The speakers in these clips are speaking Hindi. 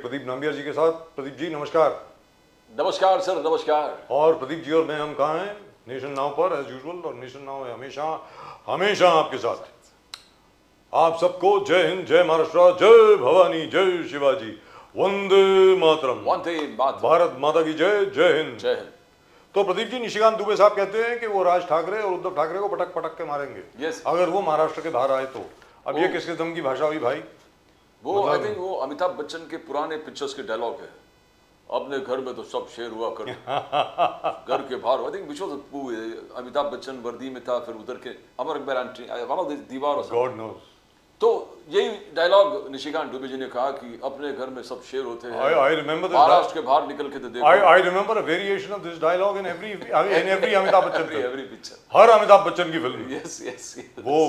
प्रदीप नाम्बिया जी के साथ। प्रदीप जी नमस्कार। नमस्कार सर, नमस्कार। और प्रदीप जी और मैं हम कहाँ हैं? नेशन नाउ पर एज यूजुअल, और नेशन नाउ है हमेशा हमेशा आपके साथ। आप सबको जय हिंद, जय महाराष्ट्र, जय भवानी, जय शिवाजी, वंदे मातरम। वंदे मातरम। भारत माता की जय, जय हिंद, जय हिंद। तो प्रदीप जी, निशिकांत दुबे साहब कहते हैं कि वो राज ठाकरे और उद्धव ठाकरे को पटक पटक के मारेंगे अगर वो महाराष्ट्र के बाहर आए तो। अब ये किस किस्म की भाषा हुई भाई? वो आई थिंक वो अमिताभ बच्चन के पुराने पिक्चर्स के डायलॉग है, अपने घर में तो सब शेर हुआ कर घर के बाहर। I think which was Amitabh Bachchan वर्दी में था, फिर उधर के Amar Akbar entry one of the Deewar, God knows. तो यही डायलॉग निशिकांत दुबे जी ने कहा कि अपने घर में सब शेर होते हैं, I remember this महाराष्ट्र के बाहर निकल के तो देखो। I remember a variation of this dialogue in every Amitabh Bachchan film. every picture, हर अमिताभ बच्चन की फिल्म। yes. वो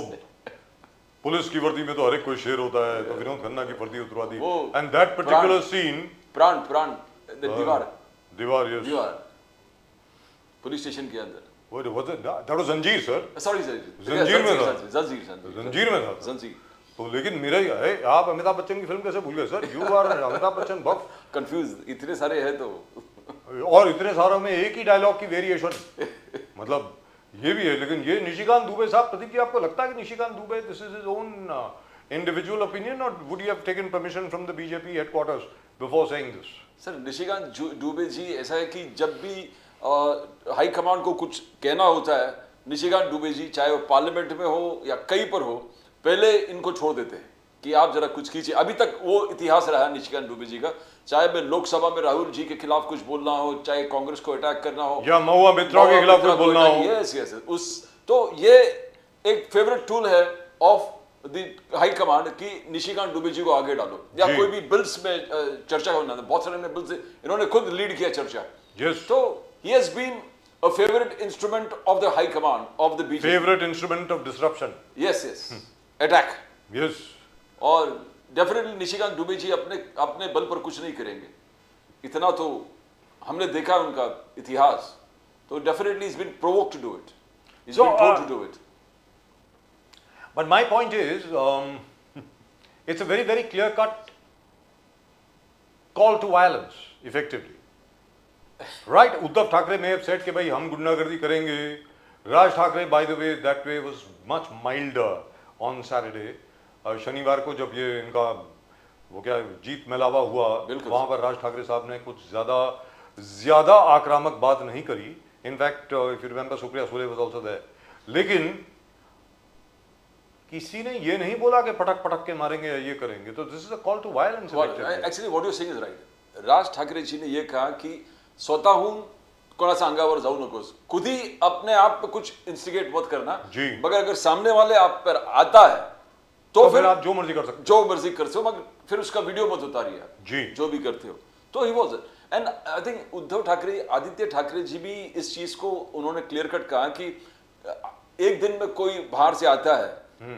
पुलिस की वर्दी में तो हर एक कोई शेर होता है, तो विनोद खन्ना की वर्दी उतरवा दी। एंड दैट पर्टिकुलर सीन, प्राण दीवार पुलिस स्टेशन के अंदर, what was it? That was जंजीर सर। सॉरी जंजीर में था। जंजीर में था। जंजीर। तो लेकिन मेरा आप अमिताभ बच्चन की फिल्म कैसे भूल गए sir? You are Amitabh Bachchan buff. Confuse, इतने सारे हैं तो और इतने सारों में एक ही डायलॉग की वेरिएशन, मतलब ये भी है। लेकिन ये निशिकांत दुबे साहब, प्रदीप जी आपको लगता है कि Nishikant Dubey this is his own individual opinion, और would you have taken permission from the BJP headquarters before saying this? Sir, Nishikant Dubey ji ऐसा है कि जब भी हाई कमांड को कुछ कहना होता है, निशिकांत दुबे जी चाहे वो पार्लियामेंट में हो या कहीं पर हो, पहले इनको छोड़ देते हैं कि आप जरा कुछ कीजिए। अभी तक वो इतिहास रहा है निशिकांत दुबे जी का, चाहे मैं लोकसभा में राहुल जी के खिलाफ कुछ बोलना हो, चाहे कांग्रेस को अटैक करना हो, या महुआ मित्रा के खिलाफ कुछ बोलना हो। यस उस, तो ये एक फेवरेट टूल है ऑफ द हाई कमांड कि निशिकांत दुबे जी को आगे डालो, या कोई भी बिल्स में चर्चा होना। बहुत सारे बिल्स इन्होंने खुद लीड किया चर्चा। तो he has been a favorite instrument of the high command of the BJP. Favorite instrument of disruption. Yes. Attack. Yes. और डेफिनेटली निशिकांत दुबे जी अपने बल पर कुछ नहीं करेंगे, इतना तो हमने देखा उनका इतिहास। तो definitely he's been provoked to do it. He's been told to do it. But my point is, it's a very, very clear-cut call to violence, effectively. Right? Uddhav Thackeray may have said कि भाई हम गुंडागर्दी करेंगे। Raj Thackeray, by the way, that way was much milder on Saturday. शनिवार को जब ये इनका वो क्या जीत मेलावा हुआ, वहां पर राज ठाकरे साहब ने कुछ ज्यादा आक्रामक बात नहीं करी। In fact if you remember, Supriya Sule was also there. लेकिन किसी ने ये नहीं बोला कि पटक पटक के मारेंगे या ये करेंगे। तो this is a call to violence. Actually what you saying is right. Raj Thackeray ji ने ये कहा कि स्वतःहून कोणाच्या अंगावर जाऊ नकोस, खुद ही अपने आप पे कुछ इंस्टिगेट मत करना, मगर अगर सामने वाले आप पर आता है तो फिर आप जो मर्जी कर सकते हो, मगर फिर उसका वीडियो मत उतारिए जी, जो भी करते हो। तो he was, and I think Uddhav Thackeray, Aaditya Thackeray ji भी इस चीज को उन्होंने क्लियर कट कहा कि एक दिन में कोई बाहर से आता है,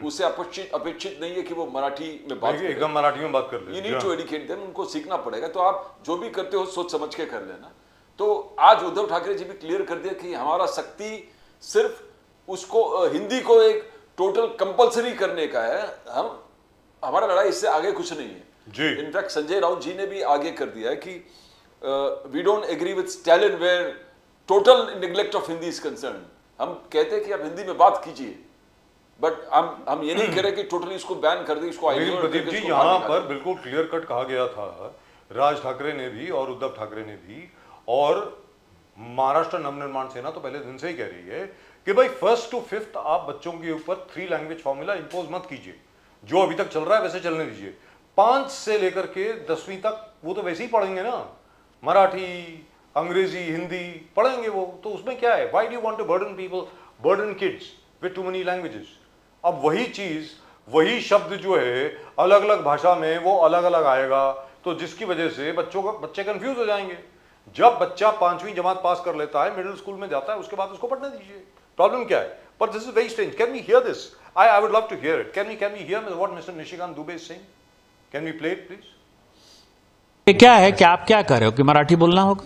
उससे अपेक्षित नहीं है कि वो मराठी में बात करे, एकदम मराठी में बात कर ले। You need to educate them, उनको सीखना पड़ेगा। तो आप जो भी करते हो सोच समझ के कर लेना। तो आज उद्धव ठाकरे जी भी क्लियर कर दिया कि हमारा शक्ति सिर्फ उसको हिंदी को एक टोटल कंपलसरी करने का है, हमारा लड़ाई इससे आगे कुछ नहीं है। इनफैक्ट संजय राउत जी ने भी आगे कर दिया है कि we don't agree with Stalin where total neglect of Hindi is concern. हम कहते हैं कि आप हिंदी में बात कीजिए, बट हम ये नहीं कह रहे कि टोटली इसको बैन कर दें, इसको। प्रदीप जी, यहाँ पर बिल्कुल क्लियर कट कहा गया था, राज ठाकरे ने भी और उद्धव ठाकरे ने भी, और महाराष्ट्र नवनिर्माण सेना तो पहले दिन से ही कह रही है कि भाई 1st to 5th आप बच्चों के ऊपर 3 लैंग्वेज फॉर्मूला इंपोज मत कीजिए। जो अभी तक चल रहा है वैसे चलने दीजिए। 5 से लेकर के 10वीं तक वो तो वैसे ही पढ़ेंगे ना, मराठी, अंग्रेजी, हिंदी पढ़ेंगे वो। तो उसमें क्या है? Why do you want to burden people, burden kids with too many languages? अब वही चीज, वही शब्द जो है अलग अलग भाषा में वो अलग अलग आएगा, तो जिसकी वजह से बच्चे कंफ्यूज हो जाएंगे। जब बच्चा 5वीं जमात पास कर लेता है, मिडिल स्कूल में जाता है, उसके बाद उसको पढ़ने दीजिए। प्रॉब्लम क्या है? But this is very strange. Can we hear this? I would love to hear it. Can we hear what Mr. Nishikant Dubey is saying? Can we play it, please? ये क्या है कि आप क्या कर रहे हो कि मराठी बोलना होगा?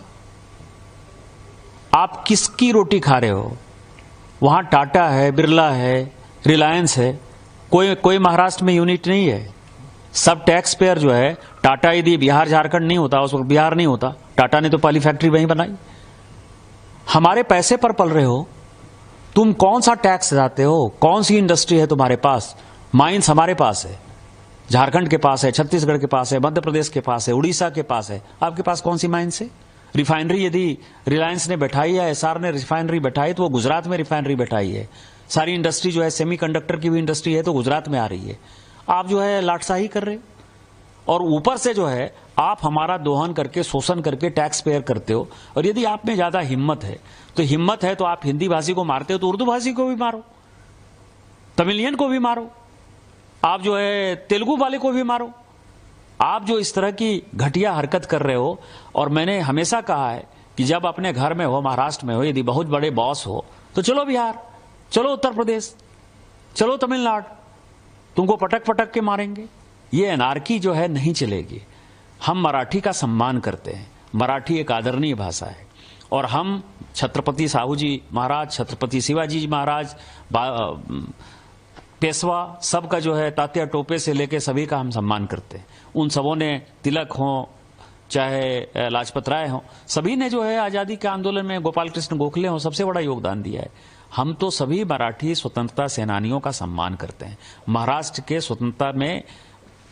आप किसकी रोटी खा रहे हो? वहां टाटा है, बिरला है, रिलायंस है, कोई महाराष्ट्र में यूनिट नहीं है। सब टैक्स पेयर जो है, टाटा यदि बिहार झारखंड नहीं होता, उस वक्त बिहार नहीं होता, टाटा ने तो पहली फैक्ट्री वहीं बनाई। हमारे पैसे पर पल रहे हो, तुम कौन सा टैक्स जाते हो, कौन सी इंडस्ट्री है तुम्हारे पास? माइंस हमारे पास है, झारखंड के पास है, छत्तीसगढ़ के पास है, मध्य प्रदेश के पास है, उड़ीसा के पास है। आपके पास कौन सी माइंस है? रिफाइनरी यदि रिलायंस ने बैठाई या एसआर ने रिफाइनरी बैठाई तो वो गुजरात में रिफाइनरी बैठाई है। सारी इंडस्ट्री जो है, सेमीकंडक्टर की भी इंडस्ट्री है तो गुजरात में आ रही है। आप जो है लाटसाही कर रहे हो और ऊपर से जो है आप हमारा दोहन करके, शोषण करके टैक्स पेयर करते हो। और यदि आप में ज्यादा हिम्मत है तो आप हिंदी भाषी को मारते हो तो उर्दू भाषी को भी मारो, तमिलियन को भी मारो, आप जो है तेलुगु वाले को भी मारो। आप जो इस तरह की घटिया हरकत कर रहे हो, और मैंने हमेशा कहा है कि जब अपने घर में हो, महाराष्ट्र में हो, यदि बहुत बड़े बॉस हो तो चलो बिहार, चलो उत्तर प्रदेश, चलो तमिलनाडु, तुमको पटक पटक के मारेंगे। ये अनार्की जो है नहीं चलेगी। हम मराठी का सम्मान करते हैं, मराठी एक आदरणीय भाषा है, और हम छत्रपति साहू जी महाराज, छत्रपति शिवाजी जी महाराज, पेशवा, सबका जो है तात्या टोपे से लेके सभी का हम सम्मान करते हैं। उन सबों ने, तिलक हो चाहे लाजपत राय हो, सभी ने जो है आजादी के आंदोलन में, गोपाल कृष्ण गोखले हो, सबसे बड़ा योगदान दिया है। हम तो सभी मराठी स्वतंत्रता सेनानियों का सम्मान करते हैं। महाराष्ट्र के स्वतंत्रता में,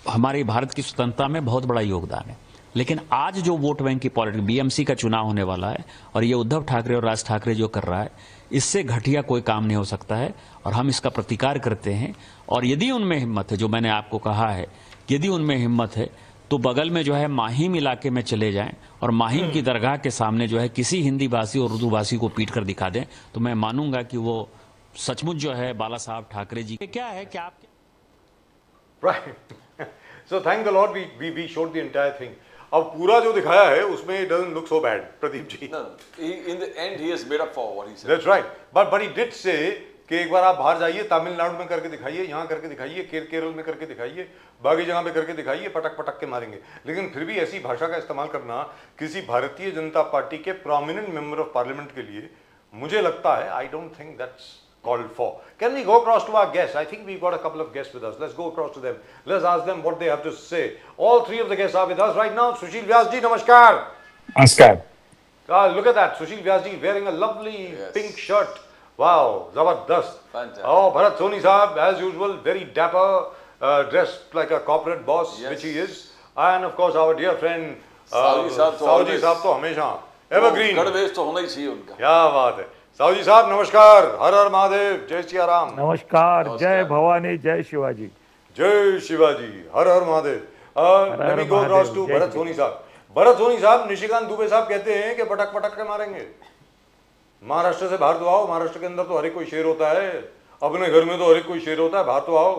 हमारी भारत की स्वतंत्रता में बहुत बड़ा योगदान है। लेकिन आज जो वोट बैंक की पॉलिटिक्स, बीएमसी का चुनाव होने वाला है और ये उद्धव ठाकरे और राज ठाकरे जो कर रहा है, इससे घटिया कोई काम नहीं हो सकता है और हम इसका प्रतिकार करते हैं। और यदि उनमें हिम्मत है, जो मैंने आपको कहा है, यदि उनमें हिम्मत है तो बगल में जो है माहिम इलाके में चले जाएं और माहिम की दरगाह के सामने जो है किसी हिंदी भाषी और उर्दू भाषी को पीट कर दिखा दें, तो मैं मानूंगा कि वो सचमुच जो है बाला साहब ठाकरे जी क्या है कि आप Right. So thank the Lord we showed the entire thing. अब पूरा जो दिखाया है उसमें it doesn't look so bad, Pradeep ji. No, in the end he has made up for what he said. That's right. But he did say कि एक बार आप बाहर जाइए, तमिलनाडु में करके दिखाइए, यहाँ करके दिखाइए, केरल में करके दिखाइए, बाकी जगह पे करके दिखाइए, पटक पटक के मारेंगे। लेकिन फिर भी ऐसी भाषा का इस्तेमाल करना किसी भारतीय जनता पार्टी के प्रोमिनेंट मेंबर ऑफ पार्लियामेंट के लिए, मुझे लगता है, I don't think that's called for. Can we go across to our guests? I think we've got a couple of guests with us. Let's go across to them. Let's ask them what they have to say. All three of the guests are with us right now. Sushil Vyas ji, namaskar. नमस्कार। Look at that. Sushil Vyas ji wearing a lovely pink shirt. Wow, zabardast. Fantastic. Oh, Bharat Soni Saab, as usual, very dapper, dressed like a corporate boss, which he is. And of course, our dear friend, Sahu Sahu Saab to हमेशा evergreen. गढ़वेश तो होना ही चाहिए उनका। क्या बात है। साहू जी साहब नमस्कार, हर हर महादेव, जय सिया राम। नमस्कार, जय भवानी, जय शिवाजी। जय शिवाजी, हर हर Mahadev. Let me go across to Bharat Soni sahab. Bharat Soni साहब, निशिकांत दुबे साहब कहते हैं कि पटक पटक के मारेंगे। महाराष्ट्र से बाहर तो आओ, महाराष्ट्र के अंदर तो हर एक कोई शेर होता है, अपने घर में तो हर एक कोई शेर होता है, बाहर तो आओ।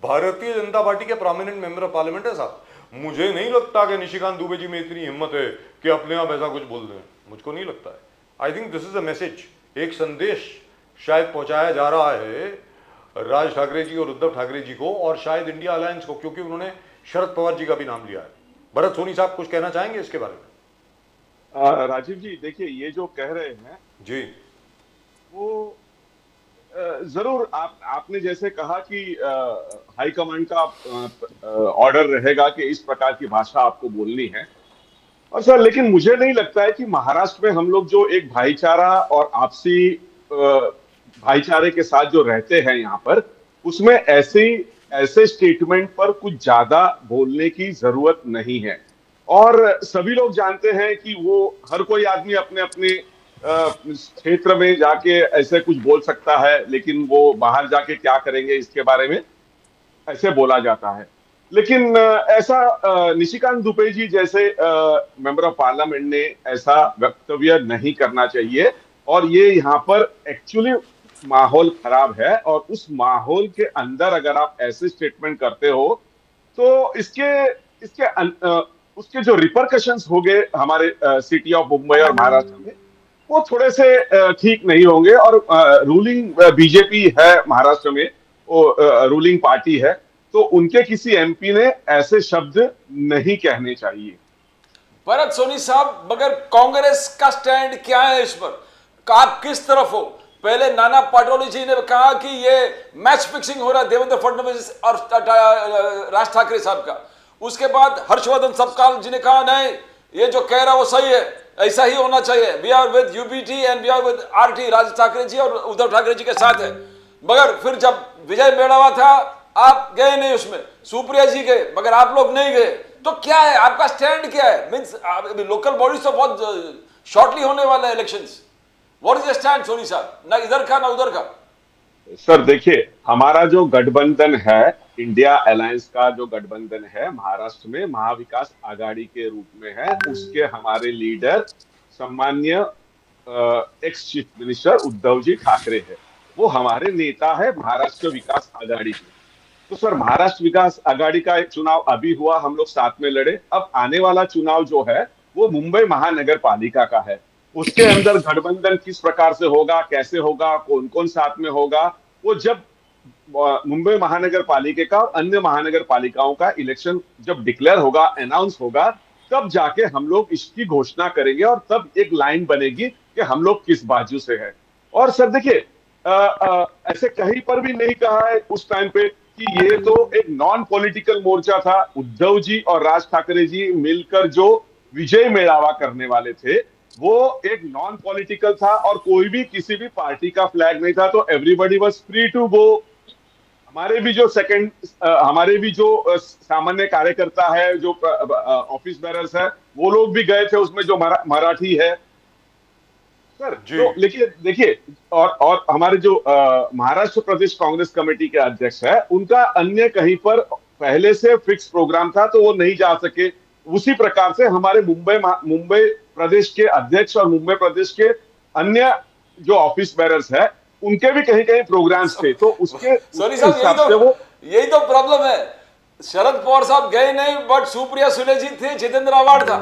भारतीय जनता पार्टी के प्रोमिनेंट मेंबर ऑफ पार्लियामेंट है साहब। मुझे नहीं लगता कि निशिकांत दुबे जी में इतनी हिम्मत है कि अपने आप ऐसा कुछ बोल दें, मुझको नहीं लगता है। I think this is a message, एक संदेश शायद पहुंचाया जा रहा है राज ठाकरे जी और उद्धव ठाकरे जी को, और शायद इंडिया अलायंस को, क्योंकि उन्होंने शरद पवार जी का भी नाम लिया है। भरत सोनी साहब कुछ कहना चाहेंगे इसके बारे में? राजीव जी, देखिए, ये जो कह रहे हैं जी, वो जरूर आपने जैसे कहा कि हाईकमांड का ऑर्डर रहेगा कि इस प्रकार की भाषा आपको बोलनी है। और सर, लेकिन मुझे नहीं लगता है कि महाराष्ट्र में हम लोग जो एक भाईचारा और आपसी भाईचारे के साथ जो रहते हैं यहाँ पर, उसमें ऐसे स्टेटमेंट पर कुछ ज्यादा बोलने की जरूरत नहीं है। और सभी लोग जानते हैं कि वो हर कोई आदमी अपने अपने क्षेत्र में जाके ऐसे कुछ बोल सकता है, लेकिन वो बाहर जाके क्या करेंगे इसके बारे में ऐसे बोला जाता है। लेकिन ऐसा निशिकांत दुबे जी जैसे मेंबर ऑफ पार्लियामेंट ने ऐसा वक्तव्य नहीं करना चाहिए। और ये यहाँ पर एक्चुअली माहौल खराब है, और उस माहौल के अंदर अगर आप ऐसे स्टेटमेंट करते हो तो उसके जो रिपरकशंस हो गए हमारे सिटी ऑफ मुंबई और महाराष्ट्र में, वो थोड़े से ठीक नहीं होंगे। और रूलिंग बीजेपी है महाराष्ट्र में, वो रूलिंग पार्टी है, तो उनके किसी एमपी ने ऐसे शब्द नहीं कहने चाहिए। भरत सोनी साहब, मगर कांग्रेस का स्टैंड क्या है इस पर? आप किस तरफ हो? पहले नाना पाटोले जी ने कहा कि ये मैच फिक्सिंग हो रहा है देवेंद्र फडणवीस और राज ठाकरे साहब का। उसके बाद हर्षवर्धन सपकाल जी ने कहा नहीं, ये जो कह रहा वो सही है, ऐसा ही होना चाहिए, we are with UBT and we are with RT, Raj Thackeray ji और उद्धव ठाकरे जी के साथ है। मगर फिर जब विजय मेड़ावा था आप गए नहीं उसमें, सुप्रिया जी गए मगर आप लोग नहीं गए। तो क्या है आपका स्टैंड, क्या है? मींस लोकल बॉडीज तो बहुत शॉर्टली होने वाले हैं elections, what is the stand Soni sahab? ना इधर का ना उधर का। सर देखिए, हमारा जो गठबंधन है, इंडिया अलायंस का जो गठबंधन है महाराष्ट्र में महाविकास आघाड़ी के रूप में है, उसके हमारे लीडर सम्मान्य ex chief minister Uddhav ji Thackeray है, वो हमारे नेता है महाराष्ट्र विकास आघाड़ी के। तो सर महाराष्ट्र विकास आघाड़ी का एक चुनाव अभी हुआ, हम लोग साथ में लड़े। अब आने वाला चुनाव जो है वो मुंबई महानगर पालिका का है, उसके अंदर गठबंधन किस प्रकार से होगा, कैसे होगा, कौन कौन साथ में होगा, वो जब मुंबई महानगर पालिका का और अन्य महानगर पालिकाओं का इलेक्शन जब डिक्लेयर होगा, अनाउंस होगा, तब जाके हम लोग इसकी घोषणा करेंगे और तब एक लाइन बनेगी कि हम लोग किस बाजू से है। और सर देखिए, ऐसे कहीं पर भी नहीं कहा है उस टाइम पे कि ये तो एक नॉन पॉलिटिकल मोर्चा था। उद्धव जी और राज ठाकरे जी मिलकर जो विजय मेड़ावा करने वाले थे वो एक नॉन पॉलिटिकल था और कोई भी किसी भी पार्टी का फ्लैग नहीं था। तो everybody was free to go. हमारे भी जो सामान्य कार्यकर्ता है, जो ऑफिस बेरर्स है, वो लोग भी गए थे उसमें, जो मराठी है सर। तो लेकिन देखिए, और हमारे जो महाराष्ट्र प्रदेश कांग्रेस कमेटी के अध्यक्ष है, उनका अन्य कहीं पर पहले से फिक्स प्रोग्राम था तो वो नहीं जा सके। उसी प्रकार से हमारे मुंबई प्रदेश के अध्यक्ष और मुंबई प्रदेश के अन्य जो ऑफिस बेरर्स है, उनके भी कहीं कहीं प्रोग्राम्स थे। तो उसके सॉरी साहब, यही तो प्रॉब्लम है। शरद पवार साहब गए नहीं, बट सुप्रिया सुले जी थे, जितेंद्र आव्हाड था,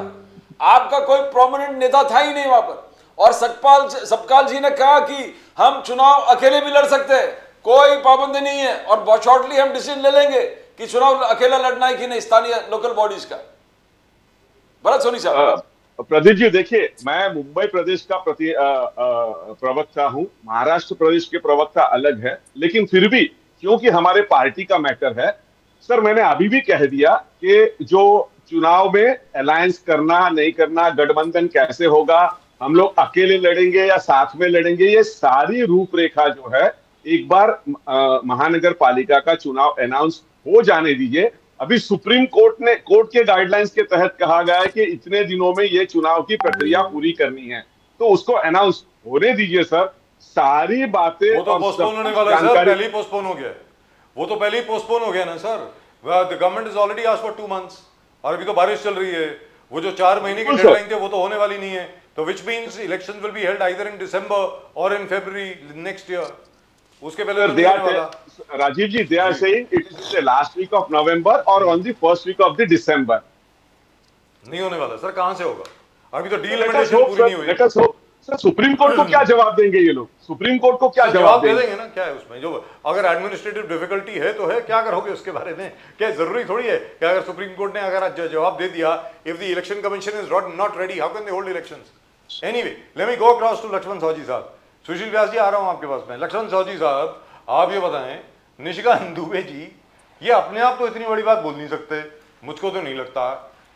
आपका कोई प्रोमिनेंट नेता था ही नहीं वहां पर। और सपकाल जी ने कहा कि हम चुनाव अकेले भी लड़ सकते हैं, कोई पाबंदी नहीं है, और बहुत शॉर्टली हम डिसीजन ले लेंगे कि चुनाव अकेला लड़ना है कि नहीं, स्थानीय लोकल बॉडीज का। भरत सोनी साहब। प्रदीप जी देखिए, मैं मुंबई प्रदेश का प्रवक्ता हूं, महाराष्ट्र प्रदेश के प्रवक्ता अलग है, लेकिन फिर भी क्योंकि हमारे पार्टी का मैटर है सर, मैंने अभी भी कह दिया कि जो चुनाव में अलायंस करना नहीं करना, गठबंधन कैसे होगा, हम लोग अकेले लड़ेंगे या साथ में लड़ेंगे, ये सारी रूपरेखा जो है एक बार महानगर पालिका का चुनाव अनाउंस हो जाने दीजिए। अभी सुप्रीम कोर्ट के गाइडलाइंस के तहत कहा गया है कि इतने दिनों में ये चुनाव की प्रक्रिया पूरी करनी है, तो उसको अनाउंस होने दीजिए सर। सारी बातें वो तो पोस्टपोन होने वाला है सर, पहले ही पोस्टपोन हो गया। वो तो पहले ही पोस्टपोन हो गया ना sir. The government is already asked for 2 months, और अभी तो बारिश चल रही है। वो जो 4 महीने की डेडलाइन थी वो तो होने वाली नहीं है। तो which means election will be held either in December और इन फरवरी नेक्स्ट ईयर। उसके पहले तो नहीं होने वाला। राजीव जी, they are saying it is the last week of November और on the first week of the December। नहीं होने वाला सर, कहां से होगा? अभी तो डीलिमिटेशन पूरी नहीं हुई। सर सुप्रीम कोर्ट को क्या जवाब देंगे ये लोग? सुप्रीम कोर्ट को क्या जवाब दे देंगे ना? क्या है उसमें? जो अगर एडमिनिस्ट्रेटिव डिफिकल्टी है तो है, क्या करोगे उसके बारे में? क्या जरूरी थोड़ी है कि अगर सुप्रीम कोर्ट ने अगर जवाब दे दिया, if the election commission is not ready, how can they hold elections? Anyway, let me go across to Laxman Sahu ji साहब। सुशील व्यास जी, आ रहा हूं आपके पास में। लक्ष्मण साहू जी साहब, आप ये बताएं, निशिकांत दुबे जी ये अपने आप तो इतनी बड़ी बात बोल नहीं सकते, मुझको तो नहीं लगता,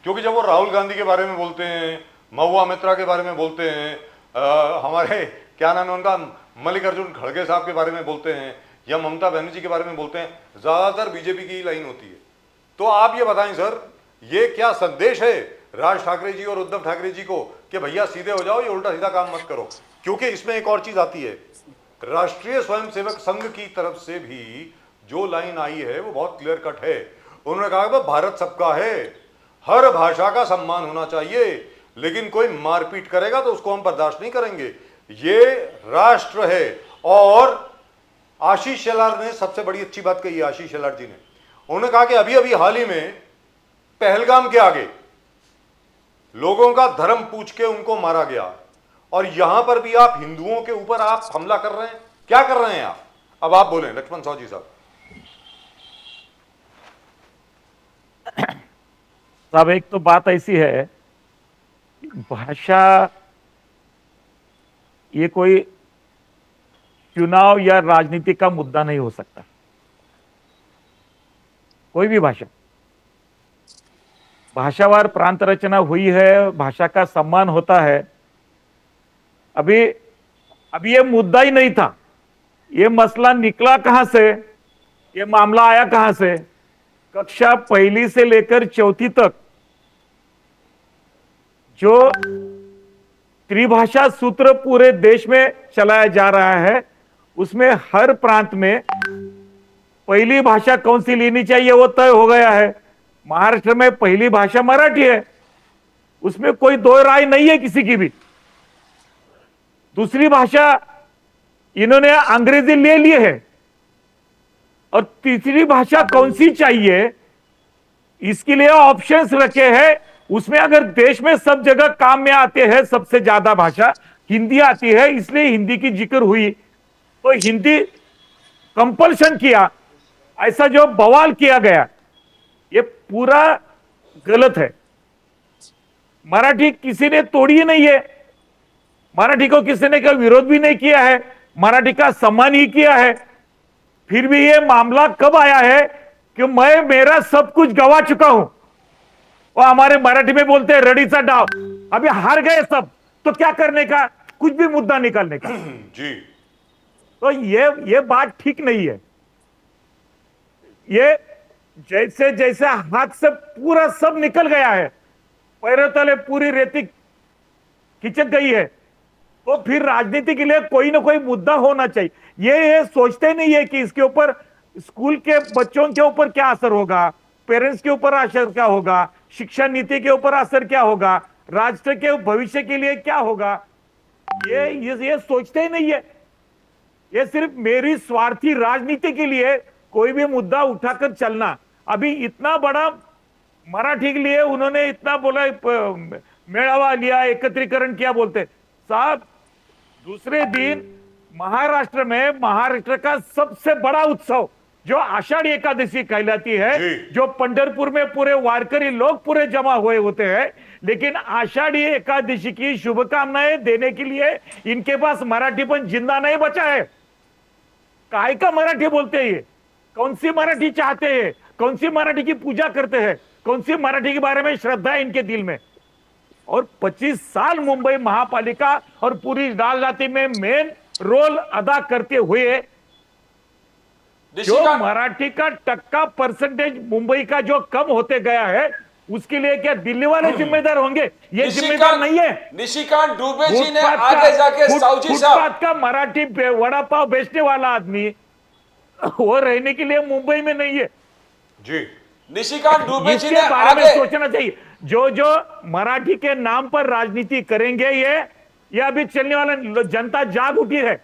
क्योंकि जब वो राहुल गांधी के बारे में बोलते हैं, महुआ मित्रा के बारे में बोलते हैं, हमारे क्या नाम है उनका, मल्लिकार्जुन खड़गे साहब के बारे में बोलते हैं, या ममता बनर्जी के बारे में बोलते हैं, ज्यादातर बीजेपी की लाइन होती है। तो आप ये बताएं सर, ये क्या संदेश है राज ठाकरे जी और उद्धव ठाकरे जी को कि भैया सीधे हो जाओ, ये उल्टा सीधा काम मत करो? क्योंकि इसमें एक और चीज आती है, राष्ट्रीय स्वयंसेवक संघ की तरफ से भी जो लाइन आई है वो बहुत क्लियर कट है। उन्होंने कहा कि भारत सबका है, हर भाषा का सम्मान होना चाहिए, लेकिन कोई मारपीट करेगा तो उसको हम बर्दाश्त नहीं करेंगे। ये राष्ट्र है। और आशीष शेलार ने सबसे बड़ी अच्छी बात कही है, आशीष शेलार जी ने, उन्होंने कहा कि अभी अभी हाल ही में पहलगाम के आगे लोगों का धर्म पूछ के उनको मारा गया, और यहां पर भी आप हिंदुओं के ऊपर आप हमला कर रहे हैं। क्या कर रहे हैं आप? अब आप बोलें लक्ष्मण साहू जी साहब। साहब, एक तो बात ऐसी है, भाषा ये कोई चुनाव या राजनीति का मुद्दा नहीं हो सकता। कोई भी भाषा, भाषावार प्रांत रचना हुई है, भाषा का सम्मान होता है। अभी ये मुद्दा ही नहीं था। ये मसला निकला कहां से, ये मामला आया कहां से? कक्षा पहली से लेकर चौथी तक जो त्रिभाषा सूत्र पूरे देश में चलाया जा रहा है, उसमें हर प्रांत में पहली भाषा कौन सी लेनी चाहिए वो तय हो गया है। महाराष्ट्र में पहली भाषा मराठी है, उसमें कोई दो राय नहीं है किसी की भी। दूसरी भाषा इन्होंने अंग्रेजी ले ली है, और तीसरी भाषा कौन सी चाहिए इसके लिए ऑप्शंस रखे हैं। उसमें अगर देश में सब जगह काम में आते हैं सबसे ज्यादा भाषा हिंदी आती है, इसलिए हिंदी की जिक्र हुई, तो हिंदी कंपल्शन किया, ऐसा जो बवाल किया गया ये पूरा गलत है। मराठी किसी ने तोड़ी नहीं है, मराठी को किसी ने कोई विरोध भी नहीं किया है, मराठी का सम्मान ही किया है। फिर भी ये मामला कब आया है कि मैं मेरा सब कुछ गवा चुका हूं। वो हमारे मराठी में बोलते हैं रड़ीचा डाव, अभी हार गए सब, तो क्या करने का, कुछ भी मुद्दा निकालने का। जी, तो ये बात ठीक नहीं है। ये जैसे जैसे हाथ से पूरा सब निकल गया है, पैरों तले पूरी रेती खिंचक गई है, तो फिर राजनीति के लिए कोई ना कोई मुद्दा होना चाहिए। ये सोचते नहीं है कि इसके ऊपर स्कूल के बच्चों के ऊपर क्या असर होगा, पेरेंट्स के ऊपर असर क्या होगा, शिक्षा नीति के ऊपर असर क्या होगा, राष्ट्र के भविष्य के लिए क्या होगा, ये सोचते ही नहीं है। ये सिर्फ मेरी स्वार्थी राजनीति के लिए कोई भी मुद्दा उठाकर चलना। अभी इतना बड़ा मराठी के लिए उन्होंने इतना बोला, मेळावा लिया, एकत्रीकरण किया, बोलते साहब दूसरे दिन महाराष्ट्र में महाराष्ट्र का सबसे बड़ा उत्सव जो आषाढ़ी एकादशी कहलाती है, जो पंढरपुर में पूरे वारकरी लोग पूरे जमा हुए होते हैं, लेकिन आषाढ़ी एकादशी की शुभकामनाएं देने के लिए इनके पास मराठीपन जिंदा नहीं बचा है। काय का मराठी बोलते हैं ये, कौन सी मराठी चाहते हैं, कौन सी मराठी की पूजा करते हैं, कौन सी मराठी के बारे में श्रद्धा है इनके दिल में। और 25 साल मुंबई महापालिका और पूरी राजनीति में मेन रोल अदा करते हुए जो मराठी का टक्का परसेंटेज मुंबई का जो कम होते गया है, उसके लिए क्या दिल्ली वाले जिम्मेदार होंगे? ये जिम्मेदार नहीं है। निशिकांत दुबे जी ने आगे जाके साहूजी साहब, फुटपाथ का मराठी वड़ा पाव बेचने वाला आदमी वो रहने के लिए मुंबई में नहीं है जी। निशिकांत दुबे जी ने इसके बारे में आगे सोचना चाहिए। जो मराठी के नाम पर राजनीति करेंगे, ये अभी चलने वाला जनता जाग उठी है।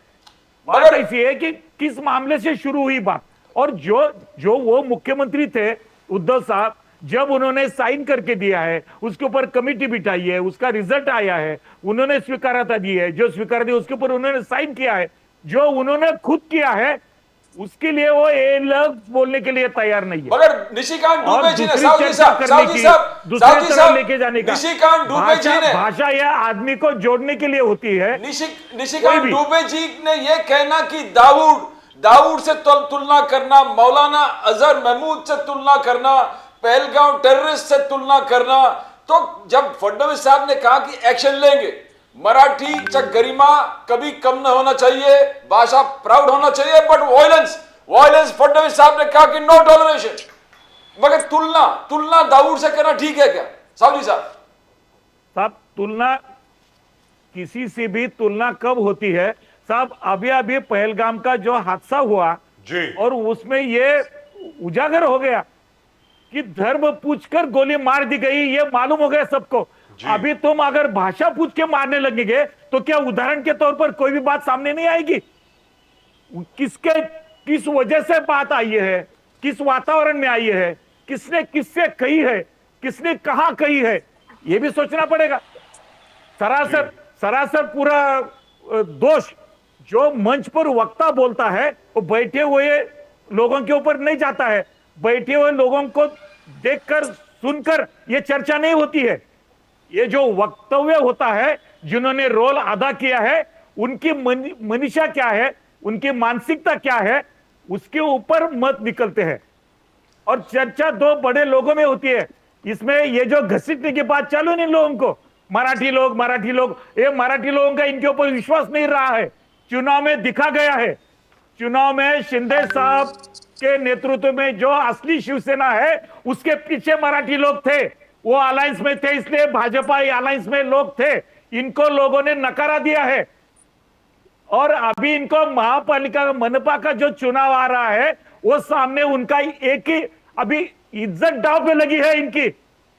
बात ऐसी है कि किस मामले से शुरू हुई बात, और जो वो मुख्यमंत्री थे उद्धव साहब, जब उन्होंने साइन करके दिया है, उसके ऊपर कमेटी बिठाई है, उसका रिजल्ट आया है, उन्होंने स्वीकारता दी है, जो स्वीकार दी उसके ऊपर उन्होंने साइन किया है, जो उन्होंने खुद किया है, उसके लिए वो ये लोग बोलने के लिए तैयार नहीं है। मगर निशिकांत दुबे जी ने लेके जाने का, निशिकांत दुबे जी ने भाषा या आदमी को जोड़ने के लिए होती है। निशिकांत दुबे जी ने यह कहना कि दाऊद से तुलना करना, मौलाना अजहर महमूद से तुलना करना, पहलगांव टेररिस्ट से तुलना करना, तो जब फडणवीस साहब ने कहा कि एक्शन लेंगे, मराठी चा गरिमा कभी कम न होना चाहिए, भाषा प्राउड होना चाहिए, बट वायलेंस फडणवीस साहब ने कहा कि नो टॉलरेशन। मगर तुलना दाऊद से करना ठीक है क्या साहब? साहब तुलना किसी से भी तुलना कब होती है साहब? अभी पहलगाम का जो हादसा हुआ जी, और उसमें ये उजागर हो गया कि धर्म पूछकर गोली मार दी गई, ये मालूम हो गया सबको। अभी तुम अगर भाषा पूछ के मारने लगेंगे तो क्या उदाहरण के तौर पर कोई भी बात सामने नहीं आएगी? किस वजह से बात आई है, किस वातावरण में आई है, किसने किससे कही है, किसने कहां कही है, यह भी सोचना पड़ेगा। सरासर पूरा दोष जो मंच पर वक्ता बोलता है वो बैठे हुए लोगों के ऊपर नहीं जाता है। बैठे हुए लोगों को देखकर सुनकर यह चर्चा नहीं होती है। ये जो वक्तव्य होता है, जिन्होंने रोल अदा किया है, उनकी मनीषा क्या है, उनकी मानसिकता क्या है, उसके ऊपर मत निकलते हैं। और चर्चा दो बड़े लोगों में होती है। इसमें ये जो घसीटने की बात चालू नहीं लोगों को, मराठी लोग, ये मराठी लोगों का इनके ऊपर विश्वास नहीं रहा है। चुनाव में दिखा गया है, चुनाव में शिंदे साहब के नेतृत्व में जो असली शिवसेना है उसके पीछे मराठी लोग थे, वो अलायंस में थे, इसलिए भाजपा अलायंस में लोग थे। इनको लोगों ने नकारा दिया है। और अभी इनको महापालिका मनपा का जो चुनाव आ रहा है वो सामने उनका एक ही अभी इज्जत दांव पे लगी है इनकी।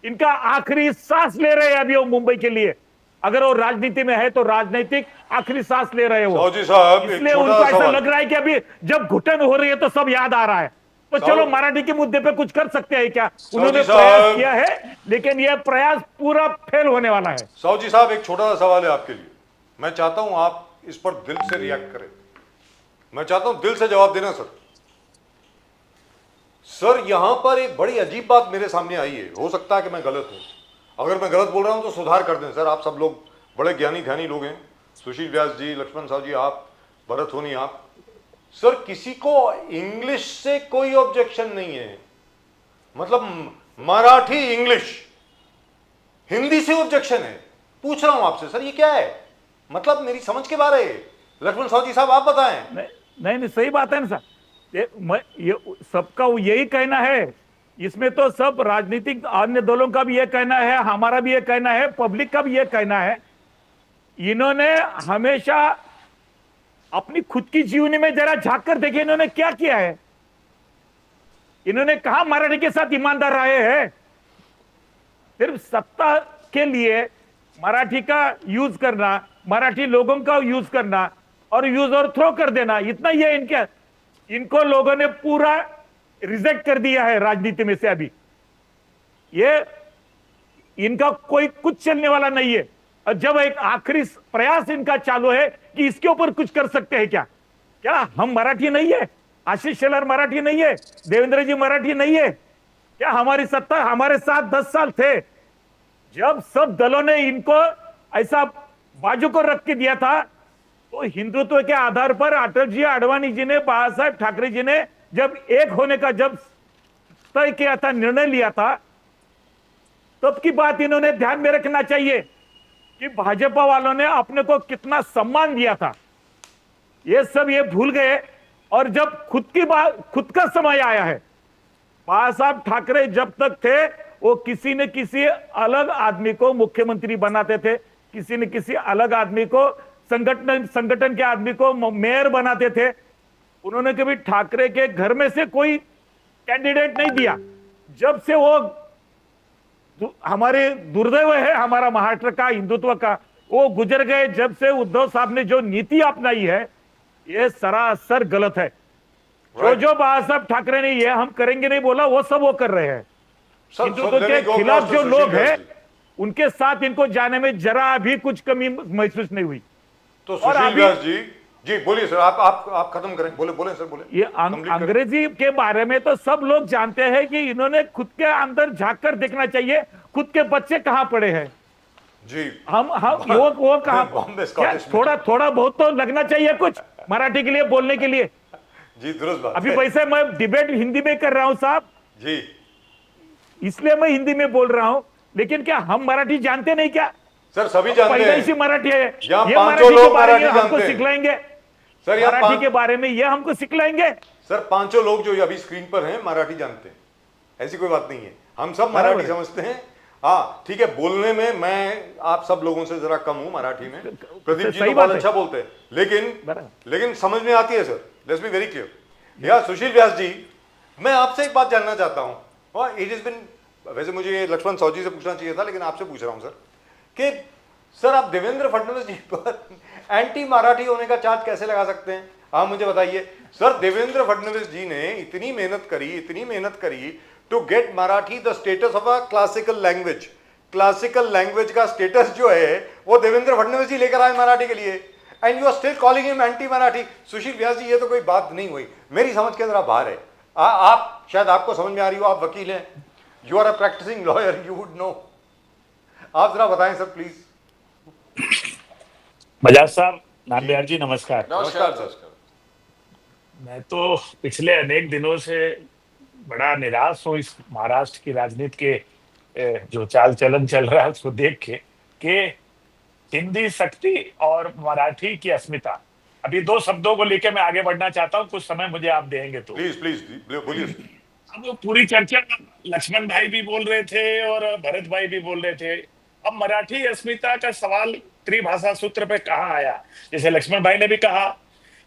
इनका आखिरी सांस ले रहे हैं अभी वो मुंबई के लिए। अगर वो राजनीति में है तो राजनीतिक आखिरी सांस ले रहे हैं वो। साहू जी साहब, एक इसलिए छोटा उनको सा ऐसा सवाल। लग रहा है कि अभी जब घुटन हो रही है तो सब याद आ रहा है, तो साहू- चलो मराठी के मुद्दे पे कुछ कर सकते हैं क्या। उन्होंने साहब। प्रयास किया है, लेकिन यह प्रयास पूरा फेल होने वाला है। साहू जी साहब, एक छोटा सा सवाल है आपके लिए। मैं चाहता हूं आप इस पर दिल से रिएक्ट करें। मैं चाहता हूं दिल से जवाब देना सर। सर, यहां पर एक बड़ी अजीब बात मेरे सामने आई है। हो सकता है कि मैं गलत हूं। अगर मैं गलत बोल रहा हूं तो सुधार कर दें सर। आप सब लोग बड़े ज्ञानी ध्यानी लोग हैं। सुशील व्यास जी, लक्ष्मण साहू जी, आप, भरत होनी, आप। सर, किसी को इंग्लिश से कोई ऑब्जेक्शन नहीं है। मतलब मराठी, इंग्लिश, हिंदी से ऑब्जेक्शन है। पूछ रहा हूं आपसे सर, ये क्या है? मतलब मेरी समझ के बाहर है। लक्ष्मण साहू जी साहब, आप बताएं। नहीं, सही बात है ना सर। ये सबका यही कहना है। इसमें तो सब राजनीतिक अन्य दलों का भी ये कहना है, हमारा भी ये कहना है, पब्लिक का भी ये कहना है। इन्होंने हमेशा अपनी खुद की जीवनी में जरा झांक कर देखिए, इन्होंने क्या किया है। इन्होंने कहा मराठी के साथ ईमानदार रहे हैं। सिर्फ सत्ता के लिए मराठी का यूज करना, मराठी लोगों का यूज करना और यूज और थ्रो कर देना, इतना ही है इनके। इनको लोगों ने पूरा रिजेक्ट कर दिया है राजनीति में से। अभी ये इनका कोई कुछ चलने वाला नहीं है। और जब एक आखिरी प्रयास इनका चालू है कि इसके ऊपर कुछ कर सकते हैं क्या। क्या हम मराठी नहीं है? आशीष शेलार मराठी नहीं है? देवेंद्र जी मराठी नहीं है क्या? हमारी सत्ता हमारे साथ 10 साल थे। जब सब दलों ने इनको ऐसा बाजू को रख के दिया था, तो हिंदुत्व के आधार पर अटल जी, आडवाणी जी ने, बाला साहेब ठाकरे जी ने जब एक होने का जब तय किया था, निर्णय लिया था, तब की बात इन्होंने ध्यान में रखना चाहिए कि भाजपा वालों ने अपने को कितना सम्मान दिया था। ये सब ये भूल गए। और जब खुद का समय आया है, बाला साहब ठाकरे जब तक थे वो किसी न किसी अलग आदमी को मुख्यमंत्री बनाते थे, किसी न किसी अलग आदमी को संगठन के आदमी को मेयर बनाते थे। उन्होंने कभी ठाकरे के घर में से कोई कैंडिडेट नहीं दिया। जब से वो हमारे दुर्दैव है हमारा महाराष्ट्र का हिंदुत्व का, वो गुजर गए, जब से उद्धव साहब ने जो नीति अपनाई है ये सरासर गलत है। जो बाला साहब ठाकरे ने ये हम करेंगे नहीं बोला, वो सब वो कर रहे हैं। हिंदुत्व के खिलाफ जो लोग हैं उनके साथ इनको जाने में जरा भी कुछ कमी महसूस नहीं हुई। तो सुशील व्यास जी बोलिए सर। आप खत्म करें। बोले सर, बोले। ये अंग्रेजी के बारे में तो सब लोग जानते हैं कि इन्होंने खुद के अंदर झांक कर देखना चाहिए, खुद के बच्चे कहां पड़े हैं जी। हम वो कहां। बॉम्बे स्कॉटिश में। थोड़ा बहुत तो लगना चाहिए कुछ मराठी के लिए बोलने के लिए। जी, दुरुस्त बात अभी है। वैसे मैं डिबेट हिंदी में कर रहा हूं साहब, जी, इसलिए मैं हिंदी में बोल रहा हूं। लेकिन क्या हम मराठी जानते नहीं क्या? सर सभी जानते पैदाइशी हैं। मराठी है। यहाँ ये 500 मराठी के लोग बारे में मराठी हमको जानते हैं। सिखलाएंगे। सर यहाँ मराठी के बारे में ये हमको सिखलाएंगे। सर 500 लोग जो अभी स्क्रीन पर हैं मराठी जानते हैं, ऐसी कोई बात नहीं है। हम सब मराठी समझते हैं। हाँ ठीक है, बोलने में मैं आप सब लोगों से जरा कम हूं मराठी में। प्रदीप जी तो बहुत अच्छा बोलते हैं, लेकिन समझ में आती है sir. Let's be very clear. या सुशील व्यास जी, मैं आपसे एक बात जानना चाहता हूं। इट इज बिन, वैसे मुझे लक्ष्मण साहू जी से पूछना चाहिए था, लेकिन आपसे पूछ रहा हूं सर कि सर आप देवेंद्र फडणवीस जी पर एंटी मराठी होने का चार्ज कैसे लगा सकते हैं? आप मुझे बताइए सर। देवेंद्र फडणवीस जी ने इतनी मेहनत करी to get Marathi the status of a classical language. Classical language का स्टेटस जो है वो देवेंद्र फडणवीस जी लेकर आए मराठी के लिए, and you are still calling him anti Marathi. Sushil Vyas ji, ये तो कोई बात नहीं हुई, मेरी समझ के जरा बाहर है। आप शायद आपको समझ में आ रही हो, आप वकील हैं, you are a practising lawyer, you would know. आप जरा बताएं सर प्लीज। बजाज साहब, नाम बिहार जी, नमस्कार। नमस्कार सर। मैं तो पिछले अनेक दिनों से बड़ा निराश हूँ इस महाराष्ट्र की राजनीति के जो चाल चलन चल रहा है उसको देख के कि हिंदी शक्ति और मराठी की अस्मिता। अभी दो शब्दों को लेकर मैं आगे बढ़ना चाहता हूँ, कुछ समय मुझे आप देंगे तो। प्लीज प्लीज बोलिए। अब वो पूरी चर्चा लक्ष्मण भाई भी बोल रहे थे और भरत भाई भी बोल रहे थे। अब मराठी अस्मिता का सवाल त्रिभाषा सूत्र पे कहाँ आया? जैसे लक्ष्मण भाई ने भी कहा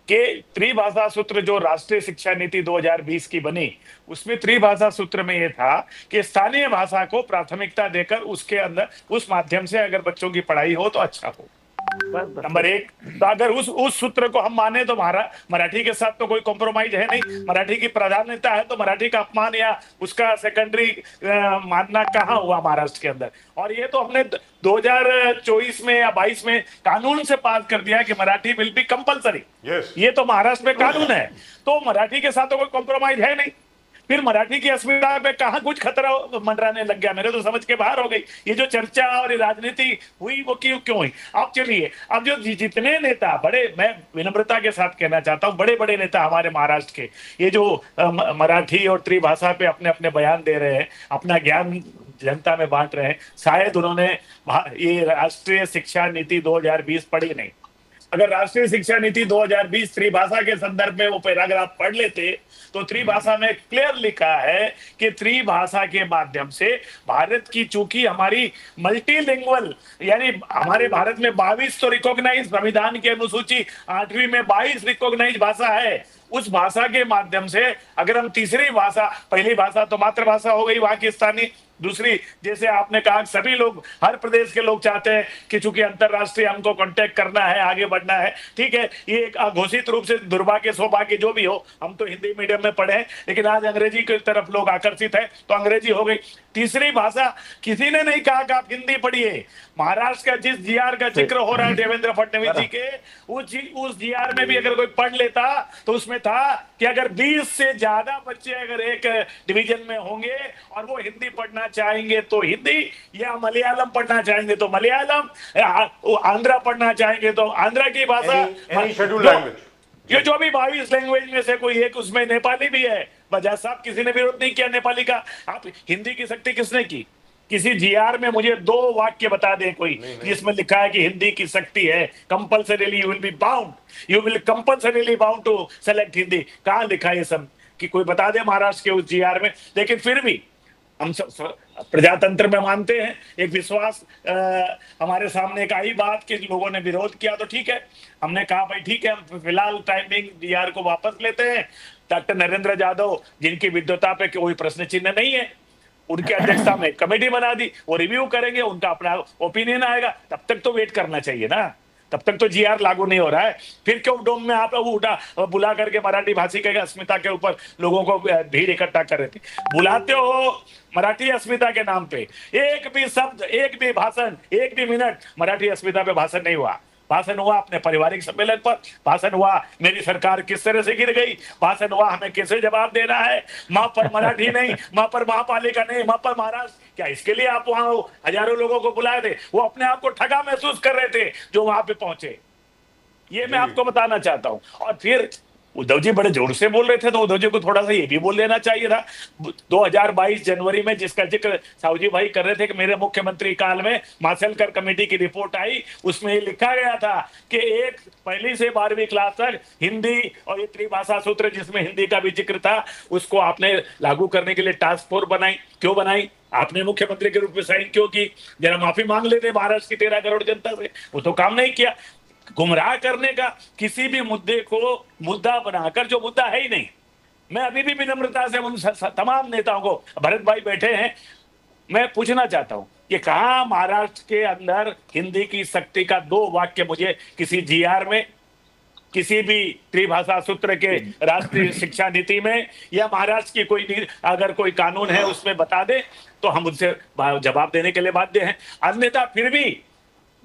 कि त्रिभाषा सूत्र जो राष्ट्रीय शिक्षा नीति 2020 की बनी, उसमें त्रिभाषा सूत्र में यह था कि स्थानीय भाषा को प्राथमिकता देकर उसके अंदर उस माध्यम से अगर बच्चों की पढ़ाई हो तो अच्छा हो। नंबर एक, तो अगर उस सूत्र को हम माने तो मराठी के साथ तो कोई कॉम्प्रोमाइज है नहीं। मराठी की प्राधान्यता है तो मराठी का अपमान या उसका सेकेंडरी मानना कहाँ हुआ महाराष्ट्र के अंदर? और ये तो हमने 2024 में या 22 में कानून से पास कर दिया कि मराठी विल बी कंपलसरी। ये तो महाराष्ट्र में कानून है, तो मराठी के साथ तो कोई कॉम्प्रोमाइज है नहीं। फिर मराठी की अस्मिता पे कहाँ कुछ खतरा मंडराने लग गया? मेरे तो समझ के बाहर हो गई ये जो चर्चा और ये राजनीति हुई, वो क्यों हुई? अब चलिए, अब जो जितने नेता बड़े, मैं विनम्रता के साथ कहना चाहता हूँ, बड़े बड़े नेता हमारे महाराष्ट्र के, ये जो मराठी और त्रिभाषा पे अपने अपने बयान दे रहे हैं, अपना ज्ञान जनता में बांट रहे हैं, शायद उन्होंने ये राष्ट्रीय शिक्षा नीति 2020 पढ़ी नहीं। अगर राष्ट्रीय शिक्षा नीति 2020 त्रिभाषा के संदर्भ में वो पैराग्राफ पढ़ लेते तो त्रिभाषा में क्लियर लिखा है कि त्रिभाषा के माध्यम से भारत की, चूंकि हमारी मल्टीलिंगुअल, यानी हमारे भारत में 22 तो रिकॉग्नाइज, संविधान की अनुसूची 8वीं में 22 रिकॉग्नाइज भाषा है। उस भाषा के माध्यम से अगर हम तीसरी भाषा, पहली भाषा तो मातृभाषा हो गई वहां की स्थानीय, दूसरी जैसे आपने कहा सभी लोग, हर प्रदेश के लोग चाहते हैं कि चूंकि अंतरराष्ट्रीय हमको कांटेक्ट करना है, आगे बढ़ना है, ठीक है, ये एक अघोषित रूप से दुर्भाग्य सौभाग्य जो भी हो, हम तो हिंदी मीडियम में पढ़े हैं, लेकिन आज अंग्रेजी की तरफ लोग आकर्षित है तो अंग्रेजी हो गई। तीसरी भाषा किसी ने नहीं कहा कि आप हिंदी पढ़िए। महाराष्ट्र का जिस जीआर का जिक्र हो रहा है देवेंद्र फडणवीस जी के, उस जीआर में भी अगर कोई पढ़ लेता तो उसमें था कि अगर 20 से ज्यादा बच्चे अगर एक डिवीजन में होंगे और वो हिंदी पढ़ना चाहेंगे तो हिंदी, या मलयालम पढ़ना चाहेंगे तो मलयालम, आंध्रा पढ़ना चाहेंगे तो आंध्रा की भाषा, शेड्यूल्ड लैंग्वेज, ये जो भी 22 लैंग्वेज में से कोई एक, उसमें नेपाली भी है। बजाज साहब किसी ने विरोध नहीं किया नेपाली का। आप हिंदी की शक्ति किसने की? किसी जीआर में मुझे 2 वाक्य बता दे कोई जिसमें लिखा है कि हिंदी की शक्ति है, compulsorily you will be bound, you will compulsorily bound to select Hindi. कहां लिखा है ये सब? कि कोई बता दे महाराष्ट्र के उस जीआर में। लेकिन फिर भी हम सब प्रजातंत्र में मानते हैं, एक विश्वास हमारे सामने एक आई बात कि लोगों ने विरोध किया तो ठीक है, हमने कहा भाई ठीक है, हम फिलहाल टाइमिंग डीआर को वापस लेते हैं। डॉक्टर नरेंद्र यादव जिनकी विद्वता पे कोई प्रश्न चिन्ह नहीं है, उनकी अध्यक्षता में कमेटी बना दी, वो रिव्यू करेंगे, उनका अपना ओपिनियन आएगा। तब तक तो वेट करना चाहिए ना, तब तक तो जीआर लागू नहीं हो रहा है। फिर क्यों डोम में आप लोग उठा बुला करके मराठी भाषी के अस्मिता के ऊपर लोगों को भीड़ इकट्ठा कर रहे थे? बुलाते हो मराठी अस्मिता के नाम पे, एक भी शब्द, एक भी भाषण, एक भी मिनट मराठी अस्मिता पे भाषण नहीं हुआ। भाषण हुआ अपने पारिवारिक सम्मेलन पर, भाषण हुआ मेरी सरकार किस तरह से गिर गई, भाषण हुआ हमें कैसे जवाब देना है, माँ पर मराठी नहीं, माँ पर महापालिका नहीं, माँ पर महाराष्ट्र। क्या इसके लिए आप वहां हजारों लोगों को बुलाए थे? वो अपने आप को ठगा महसूस कर रहे थे जो वहां पे पहुंचे। ये मैं आपको बताना चाहता हूं। और फिर उद्धव जी बड़े जोर से बोल रहे थे तो उद्धव जी को थोड़ा सा ये भी बोल लेना चाहिए था। 2022 जनवरी में जिसका जिक्र साहू भाई कर रहे थे कि मेरे मुख्यमंत्री काल में माशेलकर कमेटी की रिपोर्ट आई, उसमें ये लिखा गया था कि एक पहली से 12वीं क्लास तक हिंदी और ये त्रिभाषा सूत्र जिसमें हिंदी का भी जिक्र था, उसको आपने लागू करने के लिए टास्क फोर्स बनाई। क्यों बनाई? आपने मुख्यमंत्री के रूप में साइन क्यों की? जरा माफी मांग लेते महाराष्ट्र की 13 करोड़ जनता से, वो तो काम नहीं किया। गुमराह करने का, किसी भी मुद्दे को मुद्दा बनाकर, जो मुद्दा है ही नहीं। मैं अभी भी विनम्रता से उन तमाम नेताओं को, भरत भाई बैठे हैं, मैं पूछना चाहता हूं कि कहां महाराष्ट्र के अंदर हिंदी की शक्ति का 2 वाक्य मुझे किसी जीआर में, किसी भी त्रिभाषा सूत्र के राष्ट्रीय शिक्षा नीति में, या महाराष्ट्र की कोई अगर कोई कानून है उसमें बता दे तो हम उनसे जवाब देने के लिए बाध्य हैं। अन्यथा फिर भी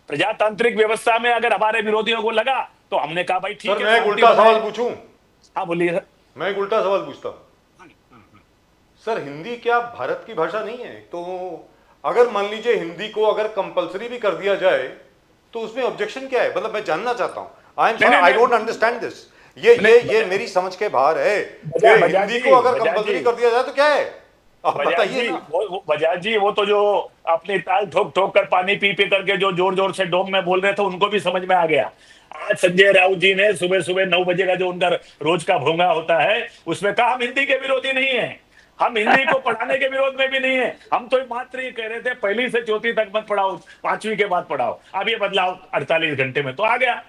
प्रजातांत्रिक व्यवस्था में अगर हमारे विरोधियों को लगा तो हमने कहा भाई ठीक है। मैं एक उल्टा सवाल पूछूं? हाँ बोलिए सर। मैं एक उल्टा सवाल पूछता हूं सर, हिंदी क्या भारत की भाषा नहीं है? तो अगर मान लीजिए हिंदी को अगर कंपलसरी भी कर दिया जाए तो उसमें ऑब्जेक्शन क्या है? मतलब मैं जानना चाहता हूं। I don't understand this. ये मेरी समझ के बाहर है कि बजाज हिंदी जी, को अगर बजाज कंपलसरी जी। कर दिया जाए तो क्या है, आप बजाज बताइए जी, ना। बजाज जी, वो तो जो अपनी ताल ठोक ठोक कर पानी पी पी करके जो जोर जोर से डोम में बोल रहे थे, उनको भी समझ में आ गया। आज संजय राउत जी ने सुबह सुबह 9 बजे का जो उनका रोज का भोंगा होता है, उसमें कहा हम हिंदी के विरोधी नहीं है, हम हिंदी को पढ़ाने के विरोध में भी नहीं है, हम तो मात्र ये कह रहे थे पहली से चौथी तक मत पढ़ाओ, 5वीं के बाद पढ़ाओ। अब ये बदलाव 48 घंटे में तो आ गया।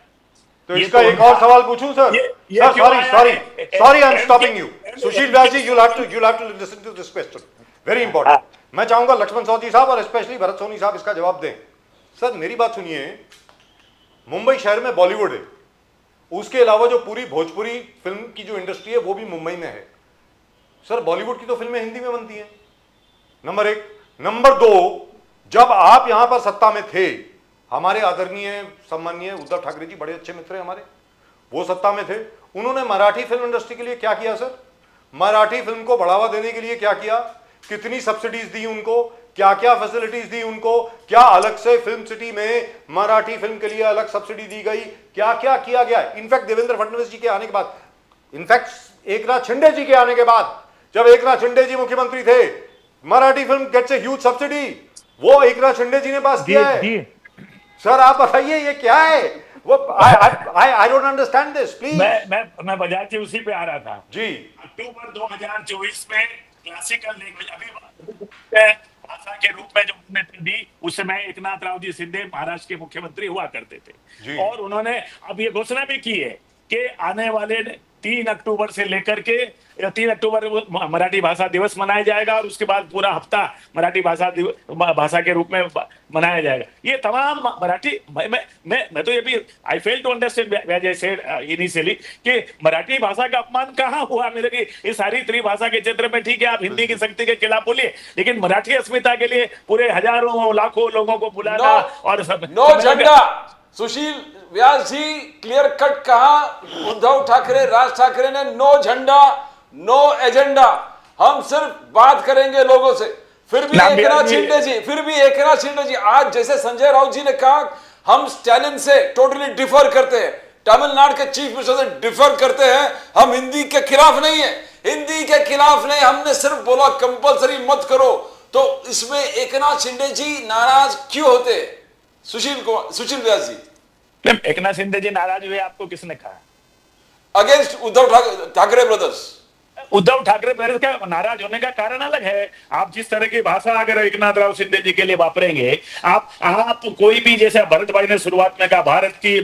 तो ये इसका तो एक और सवाल पूछूं सर? ये सर क्यों सॉरी आया सॉरी है? Sorry, I am stopping you. Sushil Vyas ji, you'll have to listen to this question, very important। मैं चाहूंगा लक्ष्मण सावजी साहब और स्पेशली भरत सोनी साहब इसका जवाब दें। सर मेरी बात सुनिए, मुंबई शहर में बॉलीवुड है, उसके अलावा जो पूरी भोजपुरी फिल्म की जो इंडस्ट्री है वो भी मुंबई में है। सर बॉलीवुड की तो फिल्में हिंदी में बनती हैं, नंबर एक। नंबर दो, जब आप यहां पर सत्ता में थे, हमारे आदरणीय सम्माननीय उद्धव ठाकरे जी बड़े अच्छे मित्र हैं हमारे, वो सत्ता में थे, उन्होंने मराठी फिल्म इंडस्ट्री के लिए क्या किया सर? मराठी फिल्म को बढ़ावा देने के लिए क्या किया? कितनी सब्सिडीज दी उनको, क्या क्या फैसिलिटीज दी उनको, क्या अलग से फिल्म सिटी में मराठी फिल्म के लिए अलग सब्सिडी दी गई, क्या क्या किया गया। इनफैक्ट देवेंद्र फडणवीस जी के आने के बाद, इनफैक्ट एकनाथ शिंदे जी के आने के बाद, जब एकनाथ शिंदे जी मुख्यमंत्री थे, Marathi film gets a huge subsidy, वो एकनाथ शिंदे जी ने पास किया है। सर आप बताइए ये क्या है? वो I don't understand this, please. मैं बजाज जी उसी पे आ रहा था जी अक्टूबर 2024 में क्लासिकल लैंग्वेज अभी भाषा के रूप में जो उन्होंने दी, उस समय एकनाथ राव जी शिंदे महाराष्ट्र के मुख्यमंत्री हुआ करते जी। थे, और उन्होंने अब ये घोषणा भी की है कि आने वाले 3 अक्टूबर से लेकर के 3 अक्टूबर मराठी भाषा दिवस मनाया जाएगा, और उसके बाद पूरा हफ्ता मराठी भाषा के रूप में मनाया जाएगा। ये तमाम मराठी, मैं तो ये भी I fail to understand I said initially कि मराठी भाषा का अपमान कहाँ हुआ मेरे की इस सारी त्रिभाषा के क्षेत्र में। ठीक है, आप हिंदी की शक्ति के खिलाफ बोलिए, लेकिन मराठी अस्मिता के लिए पूरे हजारों लाखों लोगों को बुलाना और सब नो झंडा। सुशील व्यास जी, क्लियर कट कहा उद्धव ठाकरे, राज ठाकरे ने, नो झंडा नो एजेंडा, हम सिर्फ बात करेंगे लोगों से। फिर भी एकनाथ शिंदे जी आज जैसे संजय राउत जी ने कहा, हम स्टालिन से टोटली डिफर करते हैं, तमिलनाडु के चीफ मिनिस्टर से डिफर करते हैं, हम हिंदी के खिलाफ नहीं है, हिंदी के खिलाफ नहीं, हमने सिर्फ बोला कंपलसरी मत करो। तो इसमें एकनाथ शिंदे जी नाराज क्यों होते? सुशील व्यास जी, एकनाथ शिंदे जी नाराज हुए, आपको किसने कहा? Against Uddhav Thackeray brothers. Uddhav Thackeray brothers का नाराज होने का कारण अलग है। आप जिस तरह की भाषा अगर एकनाथ राव शिंदे जी के लिए वापरेंगे, आप कोई भी, जैसे भरत भाई ने शुरुआत में कहा, भारत की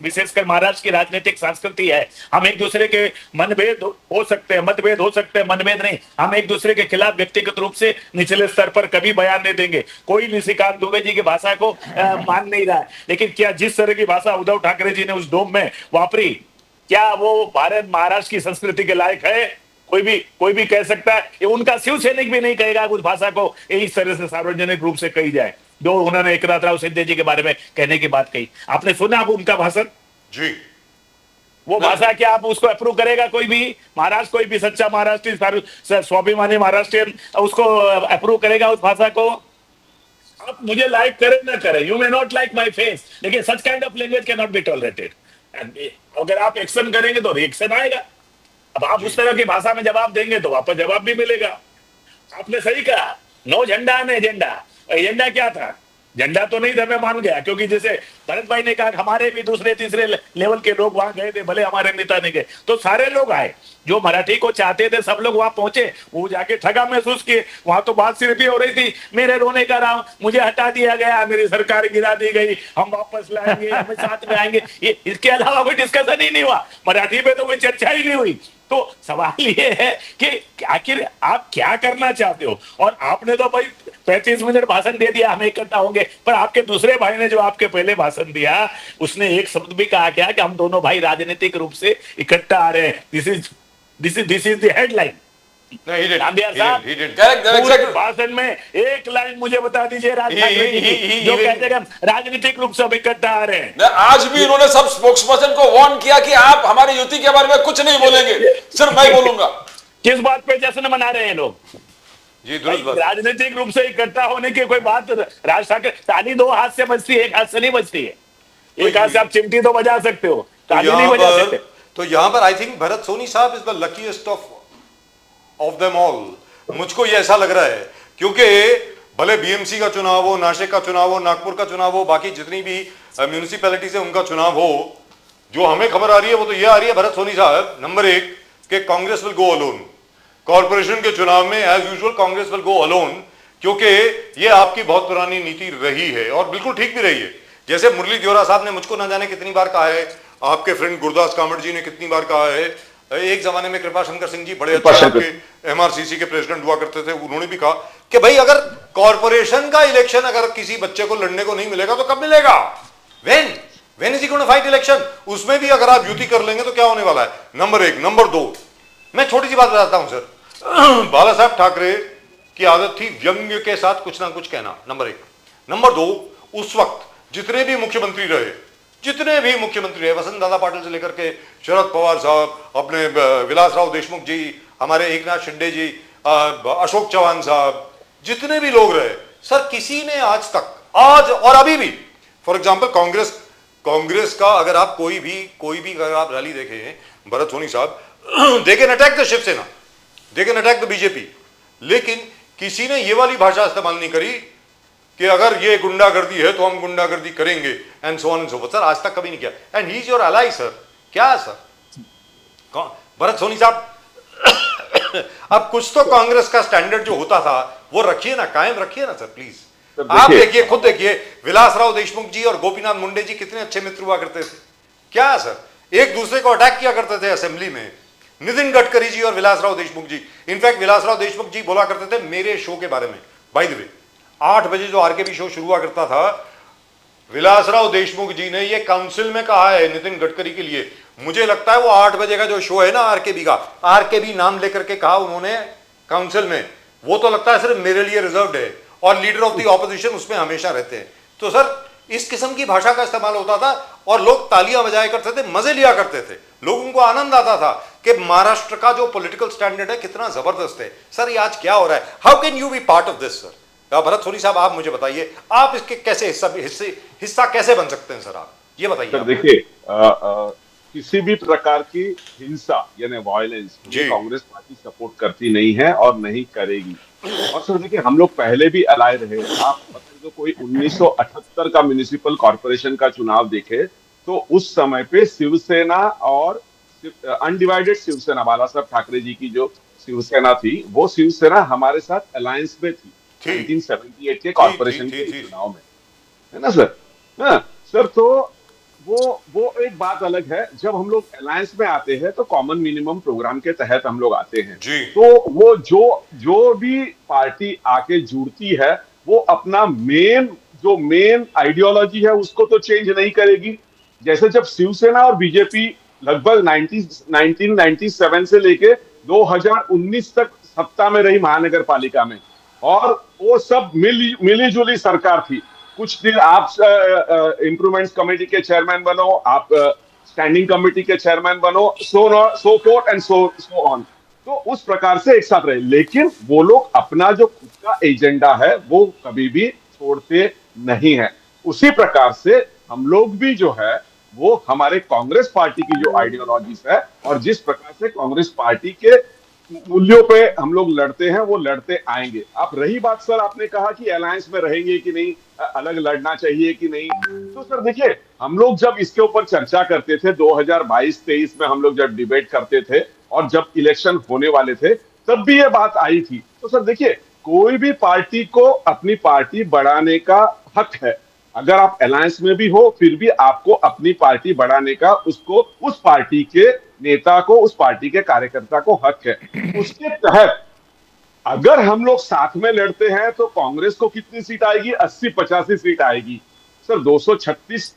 विशेषकर महाराष्ट्र की राजनीतिक संस्कृति है, हम एक दूसरे के मतभेद हो सकते हैं, मतभेद नहीं, हम एक दूसरे के खिलाफ व्यक्तिगत रूप से निचले स्तर पर कभी बयान नहीं देंगे। कोई निशिकांत दुबे जी की भाषा को मान नहीं रहा है, लेकिन क्या जिस तरह की भाषा उद्धव ठाकरे जी ने उस डोम में वापरी, क्या वो भारत महाराष्ट्र की संस्कृति के लायक है? कोई भी कह सकता है, ये उनका शिव सैनिक भी नहीं कहेगा उस भाषा को इस तरह से सार्वजनिक रूप से कही जाए, जो उन्होंने एकनाथ राव शिंदे जी के बारे में कहने की बात कही। आपने सुना अब उनका भाषण? जी। वो भाषा क्या आप उसको अप्रूव करेगा? कोई भी सच्चा महाराष्ट्र, स्वाभिमानी महाराष्ट्रियन उसको अप्रूव करेगा उस भाषा को? आप मुझे लाइक करें ना करें, you may not like my face, लेकिन such kind of language can not be tolerated. अगर आप एक्शन करेंगे तो रिएक्शन आएगा। अब आप उस तरह की भाषा में जवाब देंगे तो वापस जवाब भी मिलेगा। आपने सही कहा, नो झंडा न एजेंडा। एजेंडा क्या था? झंडा तो नहीं था, मैं मान गया, क्योंकि जैसे भरत भाई ने कहा हमारे भी दूसरे तीसरे लेवल के लोग वहां गए थे, भले हमारे नेता नहीं गए, तो सारे लोग आए जो मराठी को चाहते थे, सब लोग वहां पहुंचे। वो जाके ठगा महसूस किए। वहां तो बात सिर्फ ये हो रही थी, मेरे रोने का राम, मुझे हटा दिया गया, मेरी सरकार गिरा दी गई, हम वापस लाएंगे, हम साथ में आएंगे, ये इसके अलावा कोई डिस्कशन ही नहीं हुआ। मराठी पे तो कोई चर्चा ही नहीं हुई। तो सवाल ये है कि आखिर आप क्या करना चाहते हो? और आपने तो भाई 35 मिनट भाषण दे दिया, हम इकट्ठा होंगे, पर आपके दूसरे भाई ने जो आपके पहले भाषण दिया, उसने एक शब्द भी कहा क्या कि हम दोनों भाई राजनीतिक रूप से इकट्ठा आ रहे हैं। This is the headline. भाषण में एक लाइन मुझे बता दीजिए राज ठाकरे जी की, जो कहते हैं राजनीतिक रूप से इकट्ठा आ रहे हैं। आज भी इन्होंने सब स्पोक्सपर्सन को वार्न किया कि आप हमारी युति के बारे में कुछ नहीं बोलेंगे, सिर्फ मैं बोलूंगा। किस बात पे जश्न मना रहे हैं लोग? जी, राजनीतिक रूप से इकट्ठा होने की कोई बात, राज ठाकरे, ताली 2 हाथ से बजती है, 1 हाथ से नहीं बजती है। एक हाथ से आप चिमटी तो बजा सकते हो, ताली नहीं बजा सकते। तो यहां पर आई थिंक भरत सोनी साहब is the luckiest of them all. मुझको ये ऐसा लग रहा है, क्योंकि भले बीएमसी का चुनाव हो, नासिक का चुनाव हो, नागपुर का चुनाव हो, बाकी जितनी भी म्यूनिसिपैलिटीज है उनका चुनाव हो, जो हमें खबर आ रही है वो तो ये आ रही है भरत सोनी साहब नंबर 1 कि Congress will go alone. Corporation के चुनाव में as usual Congress will go alone, क्योंकि ये आपकी बहुत पुरानी नीति रही है और बिल्कुल ठीक भी रही है। जैसे मुरली दियोरा साहब ने मुझको ना जाने कितनी बार कहा है, आपके फ्रेंड गुरदास कामत जी ने कितनी बार कहा है, एक जमाने में कृपा शंकर सिंह जी बड़े अच्छे आपके एमआरसीसी के प्रेसिडेंट हुआ करते थे, उन्होंने भी कहा कि भाई अगर कॉर्पोरेशन का इलेक्शन अगर किसी बच्चे को लड़ने को नहीं मिलेगा तो कब मिलेगा? When is he going to fight election? उसमें भी अगर आप युति कर लेंगे तो क्या होने वाला है? नंबर 1। नंबर 2, मैं छोटी सी बात बताता हूं सर। बाला साहब ठाकरे की आदत थी व्यंग्य के साथ कुछ ना कुछ कहना, नंबर 1। नंबर 2, उस वक्त जितने भी मुख्यमंत्री रहे, वसंत दादा पाटिल से लेकर के शरद पवार साहब, अपने विलासराव देशमुख जी, हमारे एकनाथ शिंदे जी, अशोक चौहान साहब, जितने भी लोग रहे सर, किसी ने आज तक, आज और अभी भी, फॉर एग्जांपल कांग्रेस का अगर आप कोई भी अगर आप रैली देखें, Bharat Soni sahab they can attack the Shiv Sena, they can attack the BJP, लेकिन किसी ने ये वाली भाषा इस्तेमाल नहीं करी कि अगर ये गुंडागर्दी है तो हम गुंडागर्दी करेंगे and so on and so forth. Sir आज तक कभी नहीं किया, and he is your ally sir. क्या है सर भरत सोनी साहब, अब कुछ तो कांग्रेस का स्टैंडर्ड जो होता था वो रखिए ना, कायम रखिए ना सर प्लीज। आप देखिए, खुद देखिए, विलासराव देशमुख जी और गोपीनाथ मुंडे जी कितने अच्छे मित्र हुआ करते थे। क्या है सर, एक दूसरे को अटैक किया करते थे असेंबली में, नितिन गडकरी जी और विलासराव देशमुख जी। इनफैक्ट विलासराव देशमुख जी बोला करते थे मेरे शो के बारे में, बाय द वे 8 बजे जो आरकेबी शो शुरू हुआ करता था, विलासराव देशमुख जी ने ये काउंसिल में कहा है नितिन गडकरी के लिए। मुझे लगता है वो 8 बजे का जो शो है ना आरकेबी का, आरकेबी नाम लेकर के कहा उन्होंने काउंसिल में, वो तो लगता है सिर्फ मेरे लिए रिजर्व्ड है, और लीडर ऑफ द ऑपोजिशन उसमें हमेशा रहते हैं। तो सर इस किस्म की भाषा का इस्तेमाल होता था और लोग तालियां बजाया करते थे, मजे लिया करते थे, लोगों को आनंद आता था कि महाराष्ट्र का जो पॉलिटिकल स्टैंडर्ड है कितना जबरदस्त है। सर ये आज क्या हो रहा है? How can you be part of this sir? Bharat Soni sahab आप मुझे बताइए, आप इसके कैसे हिस्सा कैसे बन सकते हैं सर? आप ये बताइए। सर देखिए, किसी भी प्रकार की हिंसा यानी वायलेंस कांग्रेस पार्टी सपोर्ट करती नहीं है और नहीं करेगी। और सर देखिए, हम लोग पहले भी अलाय रहे। आप तो कोई 1978 का म्युनिसिपल कॉर्पोरेशन का चुनाव देखे तो उस समय पे शिवसेना और अनडिवाइडेड शिवसेना, बाला साहब ठाकरे जी की जो शिवसेना थी, वो शिवसेना हमारे साथ अलायंस में थी 1978 के कॉर्पोरेशन के चुनाव में, है ना सर? हाँ सर, तो वो एक बात अलग है। जब हम लोग अलायंस में आते हैं तो कॉमन मिनिमम प्रोग्राम के तहत हम लोग आते हैं, तो वो जो भी पार्टी आके जुड़ती है वो अपना मेन आइडियोलॉजी है उसको तो चेंज नहीं करेगी। जैसे जब शिवसेना और बीजेपी लगभग 1997 से लेके 2019 तक सत्ता में रही महानगर पालिका में, और वो सब मिली जुली सरकार थी। कुछ दिन आप इंप्रूवमेंट्स कमेटी के चेयरमैन बनो, आप स्टैंडिंग कमेटी के चेयरमैन बनो, सो फोर्थ एंड सो ऑन, तो उस प्रकार से एक साथ रहे। लेकिन वो लोग अपना जो खुद का एजेंडा है वो कभी भी छोड़ते नहीं है। उसी प्रकार से हम लोग भी जो है वो हमारे कांग्रेस पार्टी की जो आइडियोलॉजीज है और जिस प्रकार से कांग्रेस पार्टी के मूल्यों पे हम लोग लड़ते हैं वो लड़ते आएंगे। अब रही बात सर, आपने कहा कि अलायंस में रहेंगे कि नहीं, अलग लड़ना चाहिए कि नहीं, तो सर देखिए, हम लोग जब इसके ऊपर चर्चा करते थे 2022-23 में, हम लोग जब डिबेट करते थे और जब इलेक्शन होने वाले थे तब भी ये बात आई थी। तो सर देखिए, कोई भी पार्टी को अपनी पार्टी बढ़ाने का हक है। अगर आप अलायंस में भी हो फिर भी आपको अपनी पार्टी बढ़ाने का उसको उस पार्टी के नेता को, उस पार्टी के कार्यकर्ता को हक है। उसके तहत अगर हम लोग साथ में लड़ते हैं तो कांग्रेस को कितनी सीट आएगी? 80-85 सीट आएगी सर। 236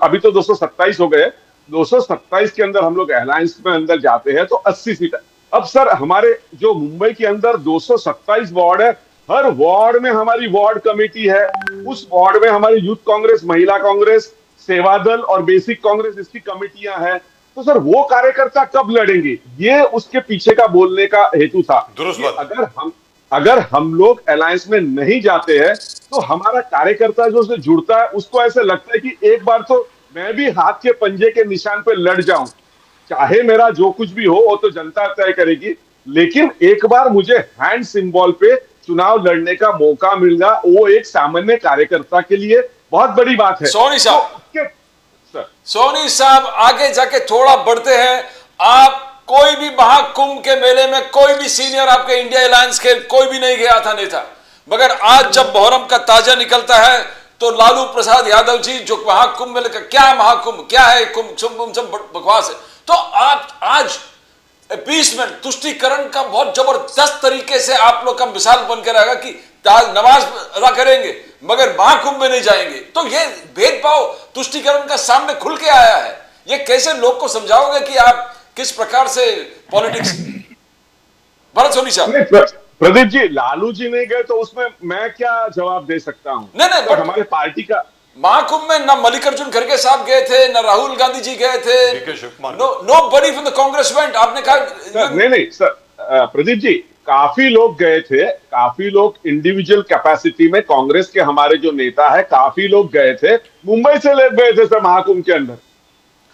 अभी तो 227 हो गए, 227 के अंदर हम लोग अलायंस में अंदर जाते हैं तो 80 सीट। अब सर हमारे जो मुंबई के अंदर 227 वार्ड है, हर वार्ड में हमारी वार्ड कमेटी है, उस वार्ड में हमारी यूथ कांग्रेस, महिला कांग्रेस, सेवा दल और बेसिक कांग्रेस, इसकी कमेटियां हैं। तो सर वो कार्यकर्ता कब लड़ेंगे? ये उसके पीछे का बोलने का हेतु था। अगर हम लोग अलायंस में नहीं जाते हैं तो हमारा कार्यकर्ता जो उससे जुड़ता है उसको ऐसे लगता है कि एक बार तो मैं भी हाथ के पंजे के निशान पे लड़ जाऊं, चाहे मेरा जो कुछ भी हो वो तो जनता तय करेगी, लेकिन एक बार मुझे हैंड सिंबल पे चुनाव लड़ने का मौका मिलना वो एक सामान्य कार्यकर्ता के लिए बहुत बड़ी बात है। सोनी साहब, तो सर, सोनी साहब आगे जाके थोड़ा बढ़ते हैं। आप कोई भी महाकुंभ के मेले में कोई भी सीनियर आपके इंडिया अलायंस के कोई भी नहीं गया था नेता, मगर आज जब मुहर्रम का ताजा निकलता है तो लालू प्रसाद यादव जी जो महाकुंभ मेले का क्या महाकुंभ क्या है, कुंभ सब बकवास है। तो आप आज अपीसमेंट तुष्टीकरण का बहुत जबरदस्त तरीके से आप लोग का मिसाल बनकर रहेगा कि नमाज अदा करेंगे मगर महाकुंभ में नहीं जाएंगे। तो ये भेदभाव तुष्टीकरण का सामने खुल के आया है। ये कैसे लोग को समझाओगे कि आप किस प्रकार से पॉलिटिक्स। भरत सोनी साहब। प्रदीप जी, लालू जी नहीं गए तो उसमें मैं क्या जवाब दे सकता हूं? नहीं, तो हमारे पार्टी का महाकुंभ में ना मल्लिकार्जुन खड़गे साहब गए थे, ना राहुल गांधी जी गए थे, nobody from the Congress went. आपने कहा नहीं सर, प्रदीप जी काफी लोग गए थे, काफी लोग इंडिविजुअल कैपेसिटी में कांग्रेस के हमारे जो नेता है काफी लोग गए थे, मुंबई से लोग गए थे सर महाकुंभ के अंदर।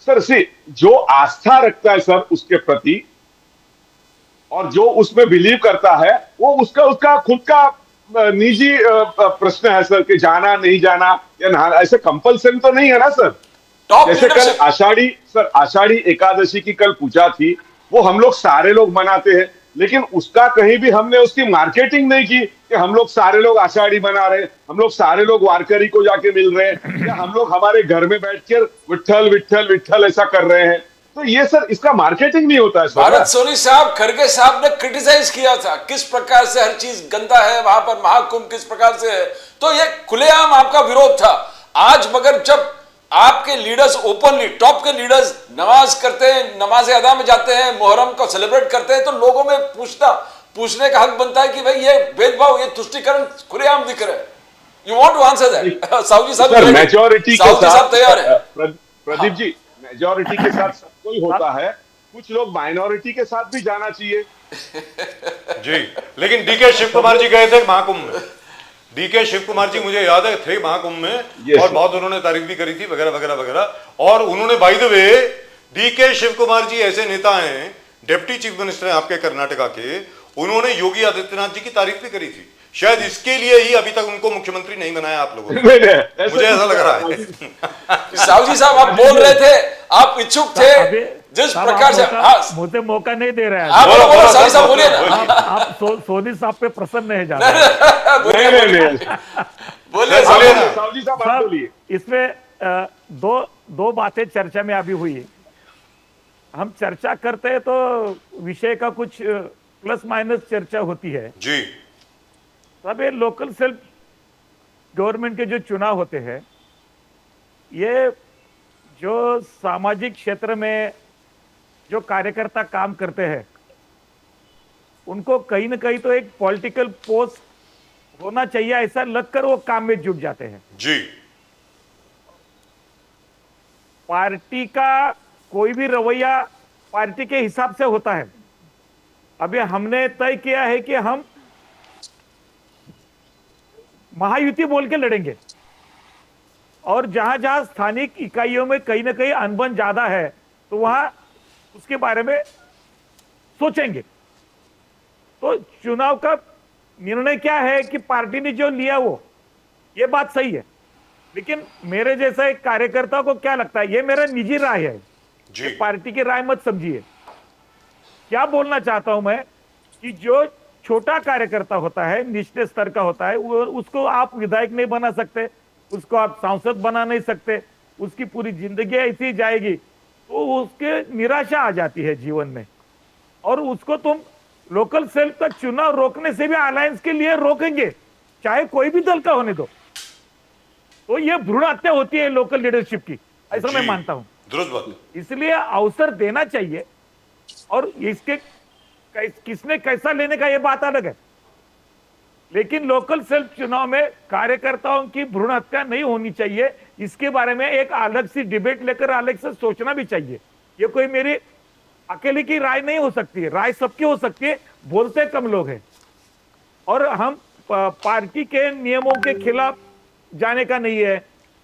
सर जो आस्था रखता है सर उसके प्रति और जो उसमें बिलीव करता है वो उसका खुद का निजी प्रश्न है सर कि जाना नहीं जाना या नहाना, ऐसे कंपल्सन तो नहीं है ना सर। जैसे कल आषाढ़ी एकादशी की कल पूजा थी, वो हम लोग सारे लोग मनाते हैं, लेकिन उसका कहीं भी हमने उसकी मार्केटिंग नहीं की कि हम लोग सारे लोग आषाढ़ी मना रहे हैं, हम लोग सारे लोग वारकरी को जाके मिल रहे हैं, या हम लोग हमारे घर में बैठकर विट्ठल विट्ठल विट्ठल ऐसा कर रहे हैं। तो ये सर इसका मार्केटिंग नहीं होता है सर। भारत सोनी साहब, खड़गे साहब ने क्रिटिसाइज किया था किस प्रकार से हर चीज गंदा है वहां पर, महाकुंभ किस प्रकार से है, तो ये खुलेआम आपका विरोध था। आज मगर जब आपके लीडर्स ओपनली, टॉप के लीडर्स नमाज करते हैं, नमाज अदा में जाते हैं, मुहर्रम को सेलिब्रेट करते हैं, तो लोगों में पूछने का हक बनता है कि भाई ये भेदभाव, ये तुष्टीकरण खुलेआम दिख रहा है। You want to answer that? Sahu ji साहब मेजॉरिटी के साथ तैयार है। प्रदीप जी, मेजॉरिटी के साथ सब कोई होता है, कुछ लोग माइनॉरिटी के साथ भी जाना चाहिए जी। लेकिन डीके शिव कुमार जी गए थे महाकुंभ में, डीके शिव कुमार जी मुझे याद है थे महाकुंभ में, और बहुत उन्होंने तारीफ भी करी थी वगैरह वगैरह वगैरह। और उन्होंने by the way, DK Shiv Kumar ji ऐसे नेता हैं, डिप्टी चीफ मिनिस्टर हैं आपके कर्नाटका के, उन्होंने योगी आदित्यनाथ जी की तारीफ भी करी थी। शायद इसके लिए ही अभी तक उनको मुख्यमंत्री नहीं बनाया आप लोगों ने, मुझे ऐसा लग रहा है। साहू जी साहब, आप बोल रहे थे, आप इच्छुक थे जिस प्रकार से मुझे मौका नहीं दे रहे हैं। आप बोलो साहू साहब, बोलिए ना। आप सोनी साहब पे प्रसन्न है जा बोलिए साहू जी साहब, आप बोलिए। इसमें दो बातें चर्चा में अभी हुई। हम चर्चा करते हैं तो विषय का कुछ प्लस माइनस चर्चा होती है जी। तब ये लोकल सेल्फ गवर्नमेंट के जो चुनाव होते हैं, ये जो सामाजिक क्षेत्र में जो कार्यकर्ता काम करते हैं उनको कहीं ना कहीं तो एक पॉलिटिकल पोस्ट होना चाहिए, ऐसा लगकर वो काम में जुट जाते हैं जी। पार्टी का कोई भी रवैया पार्टी के हिसाब से होता है। अभी हमने तय किया है कि हम महायुति बोल के लड़ेंगे, और जहां जहां स्थानिक इकाइयों में कहीं ना कहीं अनबन ज्यादा है तो वहां उसके बारे में सोचेंगे। तो चुनाव का निर्णय क्या है कि पार्टी ने जो लिया वो, ये बात सही है, लेकिन मेरे जैसा एक कार्यकर्ता को क्या लगता है, ये मेरा निजी राय है जी, पार्टी की राय मत समझिए। क्या बोलना चाहता हूं मैं कि जो छोटा कार्यकर्ता होता है, निचले स्तर का होता है, उसको आप विधायक नहीं बना सकते, उसको आप सांसद बना नहीं सकते, उसकी पूरी जिंदगी ऐसी जाएगी, तो उसके निराशा आ जाती है जीवन में। और उसको तुम लोकल सेल्फ का चुनाव रोकने से भी अलायंस के लिए रोकेंगे, चाहे कोई भी दल का होने दो, तो ये भ्रूण हत्या होती है लोकल लीडरशिप की, ऐसा मैं मानता हूं। दुरुस्त बात। इसलिए अवसर देना चाहिए, और इसके किसने कैसा लेने का ये बात अलग है, लेकिन लोकल सेल्फ चुनाव में कार्यकर्ताओं की भ्रूण हत्या नहीं होनी चाहिए। इसके बारे में एक अलग सी डिबेट लेकर अलग से सोचना भी चाहिए। ये कोई मेरी अकेले की राय नहीं हो सकती है, राय सबकी हो सकती है, बोलते कम लोग हैं। और हम पार्टी के नियमों के खिलाफ जाने का नहीं है,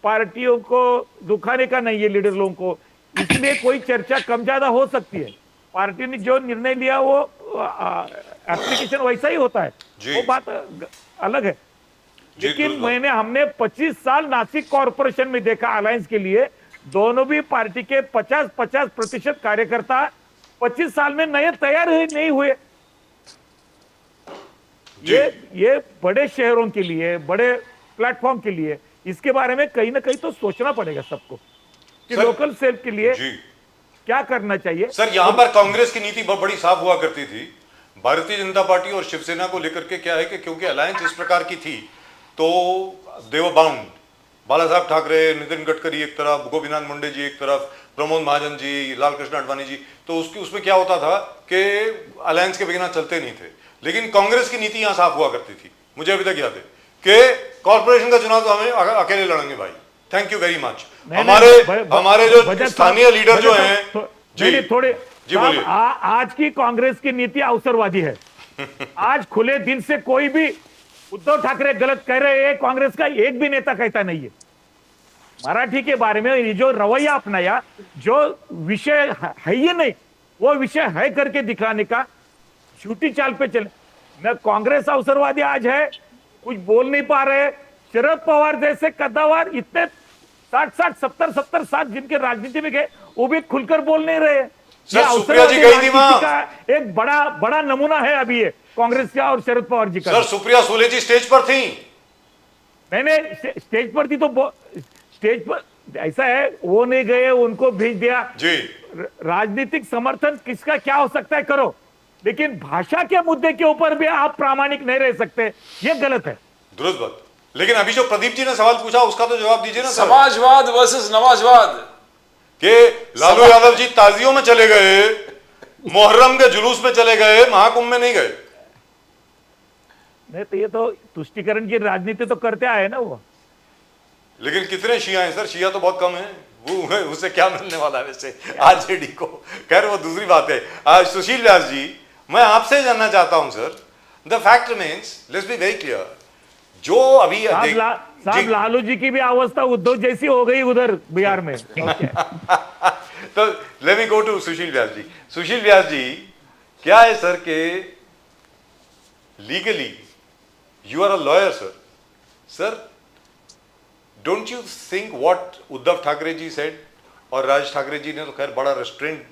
पार्टियों को दुखाने का नहीं है लीडर लोगों को। इसलिए कोई चर्चा कम ज्यादा हो सकती है। पार्टी ने जो निर्णय लिया वो एप्लीकेशन वैसा ही होता है, जी। वो बात अलग है। जी, लेकिन बिल्कुल। हमने 25 साल नासिक कॉरपोरेशन में देखा, अलायंस के लिए दोनों भी पार्टी के 50-50% कार्यकर्ता 25 साल में नए तैयार नहीं हुए। जी। ये बड़े शहरों के लिए, बड़े प्लेटफॉर्म के लिए इसके बारे में कहीं ना कहीं तो सोचना पड़ेगा सबको कि सर, लोकल सेल्फ के लिए जी क्या करना चाहिए। सर, यहां पर कांग्रेस की नीति बहुत बड़ी साफ हुआ करती थी। भारतीय जनता पार्टी और शिवसेना को लेकर के क्या है कि क्योंकि अलायंस इस प्रकार की थी तो दे वर बाउंड। बाला साहब ठाकरे, नितिन गडकरी एक तरफ, गोपीनाथ मुंडे जी एक तरफ, प्रमोद महाजन जी, लाल कृष्ण आडवाणी जी, तो उसमें क्या होता था कि अलायंस के बिना चलते नहीं थे। लेकिन कांग्रेस की नीति यहां साफ हुआ करती थी, मुझे अभी तक याद है कि कॉर्पोरेशन का चुनाव तो हमें अकेले लड़ेंगे भाई, थैंक यू वेरी मच। हमारे जो स्थानीय लीडर जो हैं जी थोड़े जी बोलिए। आज की कांग्रेस की नीति अवसरवादी है। आज खुले दिल से कोई भी उद्धव ठाकरे गलत कह रहे हैं, कांग्रेस का एक भी नेता कहता नहीं है। मराठी के बारे में ये जो रवैया अपनाया, जो विषय है ये नहीं, वो विषय है करके दिखाने का झूठी चाल पे चले। न कांग्रेस अवसरवादी आज है, कुछ बोल नहीं पा रहे। शरद पवार जैसे कद्दावर इतने 60-60, 70-70 साल जिनके राजनीति में गए, वो भी खुलकर बोल नहीं रहे। सर, सुप्रिया जी गई थी वहां। का एक बड़ा नमूना है अभी ये कांग्रेस का और शरद पवार जी का। सर, सुप्रिया सुले जी स्टेज पर थी। मैंने स्टेज पर थी तो स्टेज पर ऐसा है, वो नहीं गए, उनको भेज दिया जी। राजनीतिक समर्थन किसका क्या हो सकता है करो, लेकिन भाषा के मुद्दे के ऊपर भी आप प्रामाणिक नहीं रह सकते, ये गलत है। दुरुस्त बात। लेकिन अभी जो प्रदीप जी ने सवाल पूछा उसका तो जवाब दीजिए ना सर। समाजवाद वर्सेस नवाजवाद कि लालू यादव जी ताजियों में चले गए, मुहर्रम के जुलूस में चले गए, महाकुंभ में नहीं गए। नहीं तो ये तो तुष्टिकरण की राजनीति तो करते आए ना वो। लेकिन कितने शिया हैं सर? शिया तो बहुत कम है, वो उससे क्या मिलने वाला है वैसे आरजेडी को। खैर वो दूसरी बात है। सुशील व्यास जी, मैं आपसे जानना चाहता हूं sir, the fact remains, let's be very clear, जो अभी साहब लालू जी की भी अवस्था उद्धव जैसी हो गई उधर बिहार में। तो लेट मी गो टू सुशील व्यास जी। सुशील व्यास जी, क्या है सर के legally you are a lawyer sir, don't you think what Uddhav Thackeray ji said, और राज ठाकरे जी ने तो खैर बड़ा रेस्ट्रेंट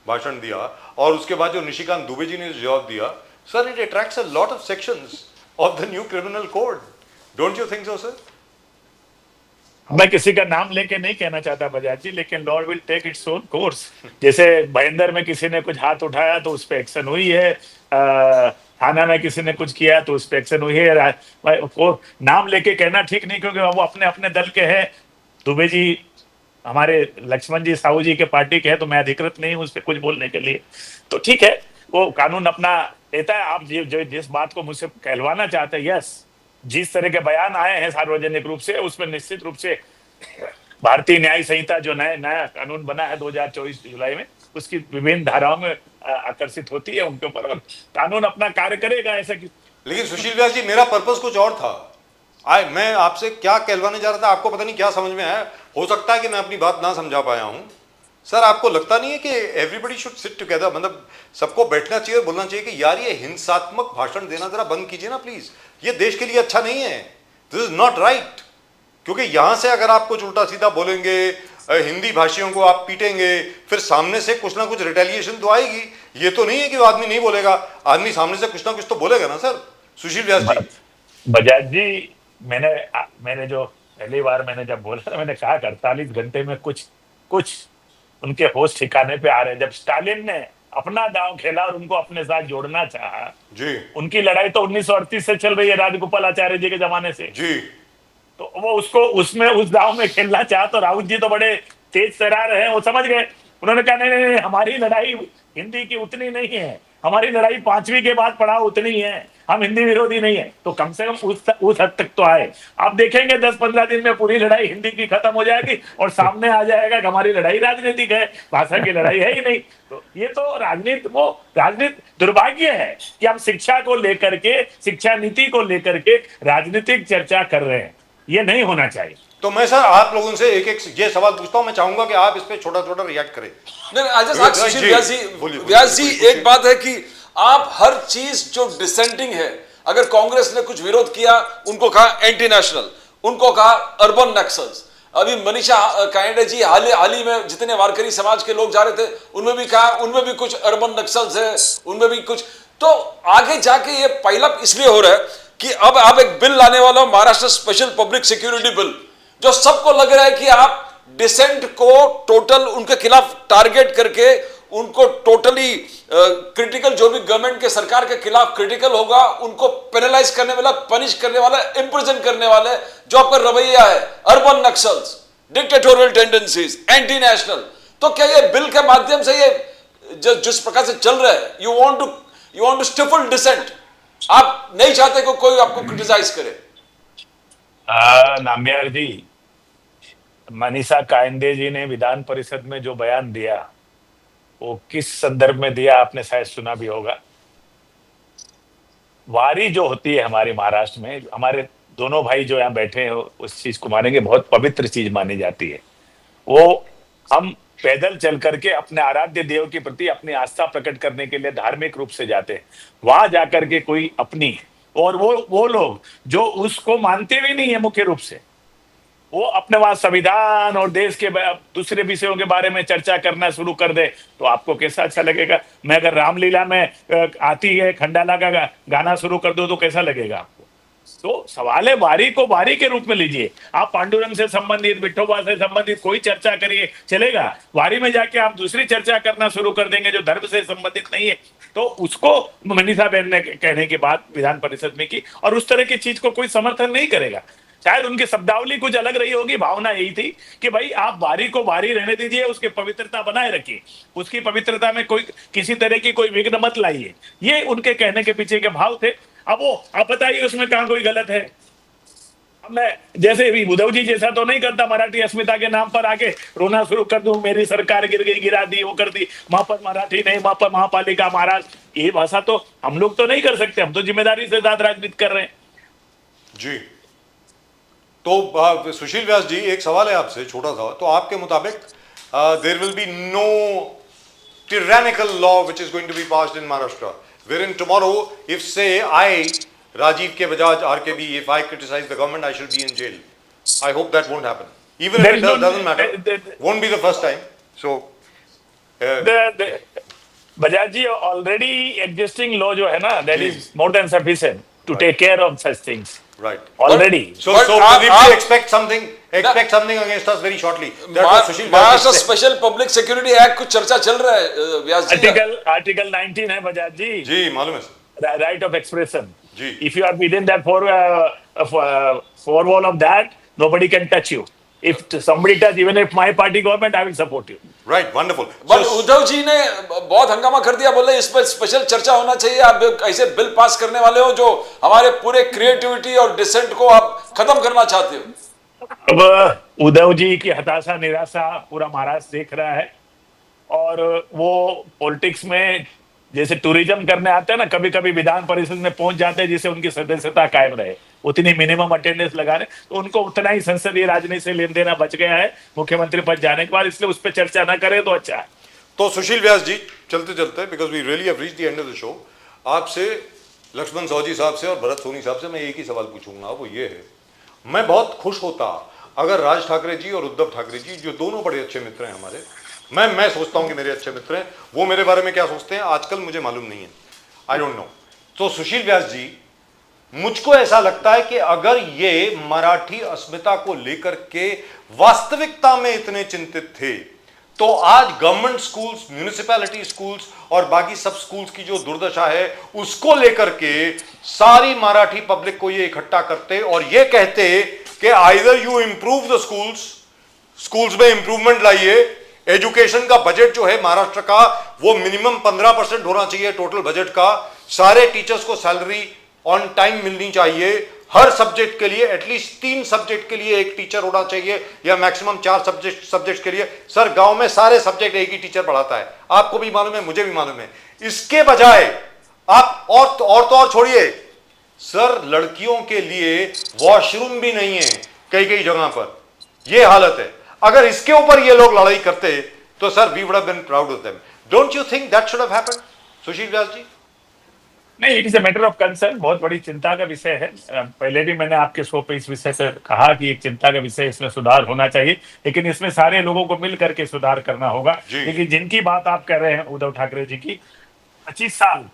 भाषण दिया, और उसके बाद जो निशिकांत दुबे जी ने जवाब दिया, sir it attracts a lot of sections of the new criminal code, don't you think so sir? मैं किसी का नाम लेके नहीं कहना चाहता बजाज जी, लेकिन law will take its own course. जैसे भयंदर में किसी ने कुछ हाथ उठाया तो उस पर एक्शन हुई है, थाना में किसी ने कुछ किया तो उस पर एक्शन हुई है। वो नाम लेके कहना ठीक नहीं, क्योंकि वो अपने अपने दल के हैं। दुबे जी हमारे लक्ष्मण जी साहू जी के पार्टी के हैं, तो मैं अधिकृत नहीं हूँ उस पर कुछ बोलने के लिए। तो ठीक है, वो कानून अपना लेता है। आप जिस बात को मुझसे कहलवाना चाहते हैं, यस, जिस तरह के बयान आए हैं सार्वजनिक रूप से, उसमें निश्चित रूप से भारतीय न्याय संहिता जो नया कानून बना है 2024 जुलाई में, उसकी विभिन्न धाराओं में आकर्षित होती है उनके ऊपर, और कानून अपना कार्य करेगा। ऐसा कि लेकिन सुशील व्यास जी, मेरा पर्पस कुछ और था। मैं आपसे क्या कहलवाने जा रहा था, आपको पता नहीं क्या समझ में आया। हो सकता है कि मैं अपनी बात ना समझा पाया हूं। सर, आपको लगता नहीं है कि एवरीबडी शुड सिट टुगेदर, मतलब सबको बैठना चाहिए, बोलना चाहिए कि यार ये हिंसात्मक भाषण देना जरा बंद कीजिए ना प्लीज, ये देश के लिए अच्छा नहीं है, दिस इज नॉट राइट। क्योंकि यहां से अगर आप कुछ उल्टा सीधा बोलेंगे, हिंदी भाषियों को आप पीटेंगे, फिर सामने से कुछ ना कुछ रिटेलिएशन तो आएगी। ये तो नहीं है कि वो आदमी नहीं बोलेगा, आदमी सामने से कुछ ना कुछ तो बोलेगा ना सर। सुशील व्यास जी। बजाज जी, मैंने जो पहली बार मैंने जब बोला, मैंने कहा 48 घंटे में कुछ उनके होश ठिकाने पे आ रहे हैं। जब स्टालिन ने अपना दांव खेला और उनको अपने साथ जोड़ना चाहा जी, उनकी लड़ाई तो 1938 से चल रही है, राजगोपाल आचार्य जी के जमाने से जी, तो वो उसको उस दांव में खेलना चाहा, तो राउत जी तो बड़े तेज तरार हैं, वो समझ गए। उन्होंने कहा नहीं, हमारी लड़ाई हिंदी की उतनी नहीं है, हमारी लड़ाई 5वीं के बाद पढ़ाओ उतनी है, हम हिंदी विरोधी नहीं है। तो कम से कम उस हद तक तो आए। आप देखेंगे 10-15 दिन में पूरी लड़ाई हिंदी की खत्म हो जाएगी और सामने आ जाएगा कि हमारी लड़ाई राजनीतिक है, भाषा की लड़ाई है ही नहीं। तो ये तो राजनीति दुर्भाग्य है कि हम शिक्षा को लेकर के, शिक्षा नीति को लेकर के राजनीतिक चर्चा कर रहे हैं। ये नहीं होना चाहिए। तो मैं सर आप लोगों से एक एक ये सवाल पूछता हूं, मैं चाहूंगा कि आप इस पे छोटा छोटा रिएक्ट करें। नहीं आज आज जी, सुशील बोलिए, व्यास जी बोलिए। एक बात है कि आप हर चीज जो डिसेंटिंग है, अगर कांग्रेस ने कुछ विरोध किया उनको कहा एंटी नेशनल, उनको कहा अर्बन नक्सल्स। अभी मनीषा कायंडे जी हाल ही में जितने वारकरी समाज के लोग जा रहे थे उनमें भी कहा उनमें भी कुछ अर्बन नक्सल्स है, उनमें भी कुछ। तो आगे जाके ये पाइलअप इसलिए हो रहा है कि अब आप एक बिल लाने वाला हो, Maharashtra special public security bill, जो सबको लग रहा है कि आप डिसेंट को टोटल उनके खिलाफ टारगेट करके उनको टोटली क्रिटिकल, जो भी गवर्नमेंट के सरकार के खिलाफ क्रिटिकल होगा उनको पेनलाइज करने वाला, पनिश करने वाला, इम्प्रिजन करने वाले जो आपका रवैया है, urban Naxals, dictatorial tendencies, anti national. तो क्या ये बिल के माध्यम से ये जिस प्रकार से चल रहा है, you want to stifle dissent, आप नहीं चाहते कि कोई आपको क्रिटिसाइज करे? नाम्यार जी, मनीषा कायंदे जी ने विधान परिषद में जो बयान दिया वो किस संदर्भ में दिया आपने शायद सुना भी होगा। वारी जो होती है हमारे महाराष्ट्र में, हमारे दोनों भाई जो यहाँ बैठे हैं उस चीज को मानेंगे, बहुत पवित्र चीज मानी जाती है। वो हम पैदल चल करके अपने आराध्य देव के प्रति अपनी आस्था प्रकट करने के लिए धार्मिक रूप से जाते हैं। वहां जाकर के कोई अपनी, और वो लोग जो उसको मानते भी नहीं है मुख्य रूप से, वो अपने वहां संविधान और देश के दूसरे विषयों के बारे में चर्चा करना शुरू कर दे तो आपको कैसा अच्छा लगेगा? मैं अगर रामलीला में आती है खंडाला का गाना शुरू कर दो तो कैसा लगेगा आपको? तो सवाल है, वारी को वारी के रूप में लीजिए। आप पांडुरंग से संबंधित, विठोबा से संबंधित कोई चर्चा करिए, चलेगा। वारी में जाके आप दूसरी चर्चा करना शुरू कर देंगे जो धर्म से संबंधित नहीं है, तो उसको मनीषा बहन ने कहने के बाद विधान परिषद में की, और उस तरह की चीज को कोई समर्थन नहीं करेगा। शायद उनकी शब्दावली कुछ अलग रही होगी, भावना यही थी कि भाई आप वारी को वारी रहने दीजिए, उसकी पवित्रता बनाए रखिए, उसकी पवित्रता में कोई किसी तरह की कोई विघ्न मत लाइए। ये उनके कहने के पीछे के भाव थे। अब वो आप बताइए उसमें कहां कोई गलत है? अब मैं जैसे भी उद्धव जी जैसा तो नहीं करता, मराठी अस्मिता के नाम पर आके रोना शुरू कर दूं, मेरी सरकार गिर गई, गिरा दी, वो कर दी, वहां पर मराठी नहीं, वहां पर महापालिका महाराज। ये भाषा तो हम लोग तो नहीं कर सकते, हम तो जिम्मेदारी से साथ राजनीति कर रहे हैं जी। तो सुशील व्यास जी, एक सवाल है आपसे छोटा सा। तो आपके मुताबिक there will be no tyrannical law which is going to be passed in Maharashtra, wherein tomorrow, if say I, Rajiv K. Bajaj, RKB, if I criticize the government, I shall be in jail. I hope that won't happen. Even if it doesn't matter, won't be the first time. So, Bajaj ji, already existing law जो है ना, that is more than sufficient to take care of such things right. ऑलरेडी। So Pradeep ji, expect something against us very shortly. That was Sushil Vyas Maharashtra ji said. Special public security act कुछ चर्चा चल रहा है व्यास जी का। आर्टिकल 19 है बजाज जी, जी मालूम है सर। Right of expression. जी। If you are within that four wall of that, nobody can touch you. If somebody touch, even if my party government, I will support you. Right, wonderful. But Uddhav ji ने बहुत हंगामा कर दिया, बोले इस पर स्पेशल चर्चा होना चाहिए। आप ऐसे बिल पास करने वाले हो जो हमारे पूरे क्रिएटिविटी और डिसेंट को आप खत्म करना चाहते हो। अब उद्धव जी की हताशा निराशा पूरा महाराष्ट्र देख रहा है, और वो पॉलिटिक्स में जैसे टूरिज्म करने आते हैं ना, कभी कभी विधान परिषद में पहुंच जाते हैं जिससे उनकी सदस्यता कायम रहे, उतनी मिनिमम अटेंडेंस लगा रहे, तो उनको उतना ही संसदीय राजनीति से लेन देना बच गया है मुख्यमंत्री पद जाने के बाद, इसलिए उस पर चर्चा ना करें तो अच्छा है। तो सुशील व्यास जी, चलते चलते, because we really have reached the end of the show, आपसे, लक्ष्मण सावजी साहब से और भरत सोनी साहब से मैं एक ही सवाल पूछूंगा, वो ये है, मैं बहुत खुश होता अगर राज ठाकरे जी और उद्धव ठाकरे जी, जो दोनों बड़े अच्छे मित्र हैं हमारे, मैं सोचता हूं कि मेरे अच्छे मित्र हैं, वो मेरे बारे में क्या सोचते हैं आजकल मुझे मालूम नहीं है, आई डोंट नो। तो सुशील व्यास जी, मुझको ऐसा लगता है कि अगर ये मराठी अस्मिता को लेकर के वास्तविकता में इतने चिंतित थे, तो आज गवर्नमेंट स्कूल्स, म्यूनिसिपैलिटी स्कूल्स और बाकी सब स्कूल्स की जो दुर्दशा है उसको लेकर के सारी मराठी पब्लिक को ये इकट्ठा करते और ये कहते कि either you improve the schools में इंप्रूवमेंट लाइए, एजुकेशन का बजट जो है महाराष्ट्र का वो मिनिमम 15% होना चाहिए टोटल बजट का, सारे टीचर्स को सैलरी ऑन टाइम मिलनी चाहिए, हर सब्जेक्ट के लिए एटलीस्ट 3 सब्जेक्ट के लिए एक टीचर होना चाहिए या मैक्सिमम 4 सब्जेक्ट के लिए। सर गांव में सारे सब्जेक्ट एक ही टीचर पढ़ाता है, आपको भी मालूम है, मुझे भी मालूम है। इसके बजाय आप और छोड़िए सर, लड़कियों के लिए वॉशरूम भी नहीं है कई जगह पर, ये हालत है। अगर इसके ऊपर ये लोग लड़ाई करते तो sir we would have been proud of them. Don't you think that should have happened, Sushil Vyas ji? नहीं, it is a matter of concern, बहुत बड़ी चिंता का विषय है। पहले भी मैंने आपके शो पे इस विषय से कहा कि एक चिंता का विषय, इसमें सुधार होना चाहिए, लेकिन इसमें सारे लोगों को मिल करके सुधार करना होगा। जी। लेकिन जिनकी बात आप कर रहे हैं उद्धव ठाकरे जी की, 25 साल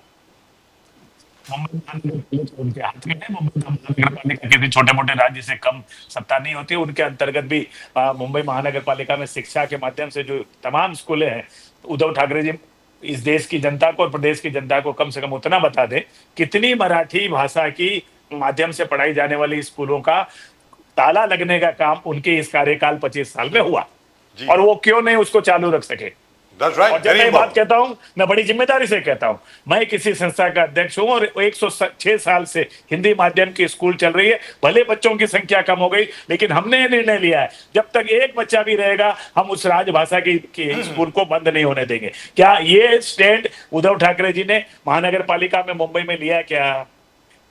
मुंबई महानगर उनके हाथ में है। मुंबई महानगर पालिका किसी छोटे मोटे राज्य से कम सत्ता नहीं होती। उनके अंतर्गत भी मुंबई महानगर पालिका में शिक्षा के माध्यम से जो तमाम स्कूलें हैं, उद्धव ठाकरे जी इस देश की जनता को और प्रदेश की जनता को कम से कम उतना बता दें कितनी मराठी भाषा की माध्यम से पढ़ाई जाने वाली स्कूलों का ताला लगने का काम उनके इस कार्यकाल 25 साल में हुआ, जी। और वो क्यों नहीं उसको चालू रख सके। दैट्स राइट, और जब वेरी मैं बात इंपॉर्टेंट। कहता हूं, मैं बड़ी जिम्मेदारी से कहता हूं, मैं किसी संस्था का अध्यक्ष हूं और 106 साल से हिंदी माध्यम की स्कूल चल रही है। भले बच्चों की संख्या कम हो गई, लेकिन हमने ये निर्णय लिया है जब तक एक बच्चा भी रहेगा हम उस राजभाषा की स्कूल को बंद नहीं होने देंगे। क्या ये स्टैंड उद्धव ठाकरे जी ने महानगर पालिका में मुंबई में लिया क्या?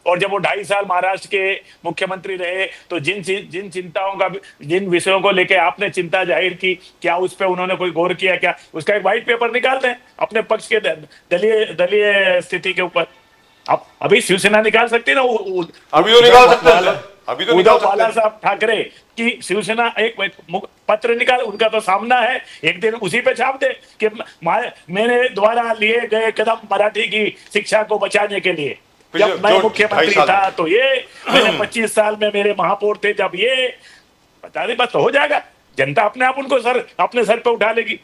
और जब वो 2.5 साल महाराष्ट्र के मुख्यमंत्री रहे तो जिन चिंताओं का, जिन विषयों को लेके आपने चिंता जाहिर की, क्या उस पर उन्होंने कोई गौर किया? क्या उसका एक व्हाइट पेपर निकाल दें अपने पक्ष के दलीय स्थिति के ऊपर? आप अभी शिवसेना निकाल सकती है ना, अभी तो निकाल सकते हैं सर, अभी तो निकाल उद्धव सकते बाला हैं। साहब ठाकरे की शिवसेना एक पत्र निकाल, उनका तो सामना है, एक दिन उसी पे छाप दे कि मेरे द्वारा लिए गए कदम मराठी की शिक्षा को बचाने के लिए। जब मैं मुख्यमंत्री था तो ये, मैंने 25 साल में मेरे महापौर थे जब ये, बता दे, बस तो हो जाएगा। जनता अपने आप उनको अपने सर पे उठा लेगी।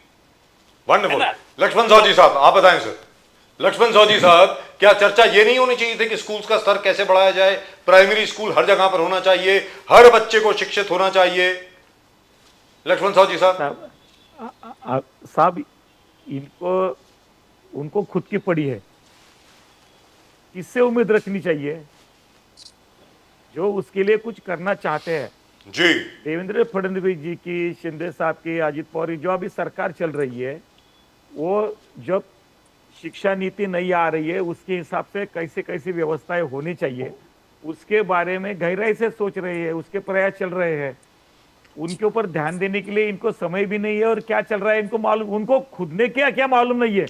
वंडरफुल। लक्ष्मण साहू जी साहब, आप बताएं सर। लक्ष्मण साहू जी साहब, क्या चर्चा ये नहीं होनी चाहिए थी कि स्कूल्स का स्तर कैसे बढ़ाया जाए? प्राइमरी स्कूल हर जगह पर होना चाहिए, हर बच्चे को शिक्षित होना चाहिए। लक्ष्मण साहू जी साहब। साहब, इनको उनको खुद की पड़ी है, किससे उम्मीद रखनी चाहिए? जो उसके लिए कुछ करना चाहते हैं, जी। देवेंद्र फडणवीस जी की, शिंदे साहब की, अजित पवार की जो अभी सरकार चल रही है, वो जब शिक्षा नीति नहीं आ रही है उसके हिसाब से कैसे कैसे व्यवस्थाएं होनी चाहिए उसके बारे में गहराई से सोच रहे हैं, उसके प्रयास चल रहे हैं। उनके ऊपर ध्यान देने के लिए इनको समय भी नहीं है, और क्या चल रहा है इनको मालूम, उनको खुद ने क्या क्या मालूम नहीं है,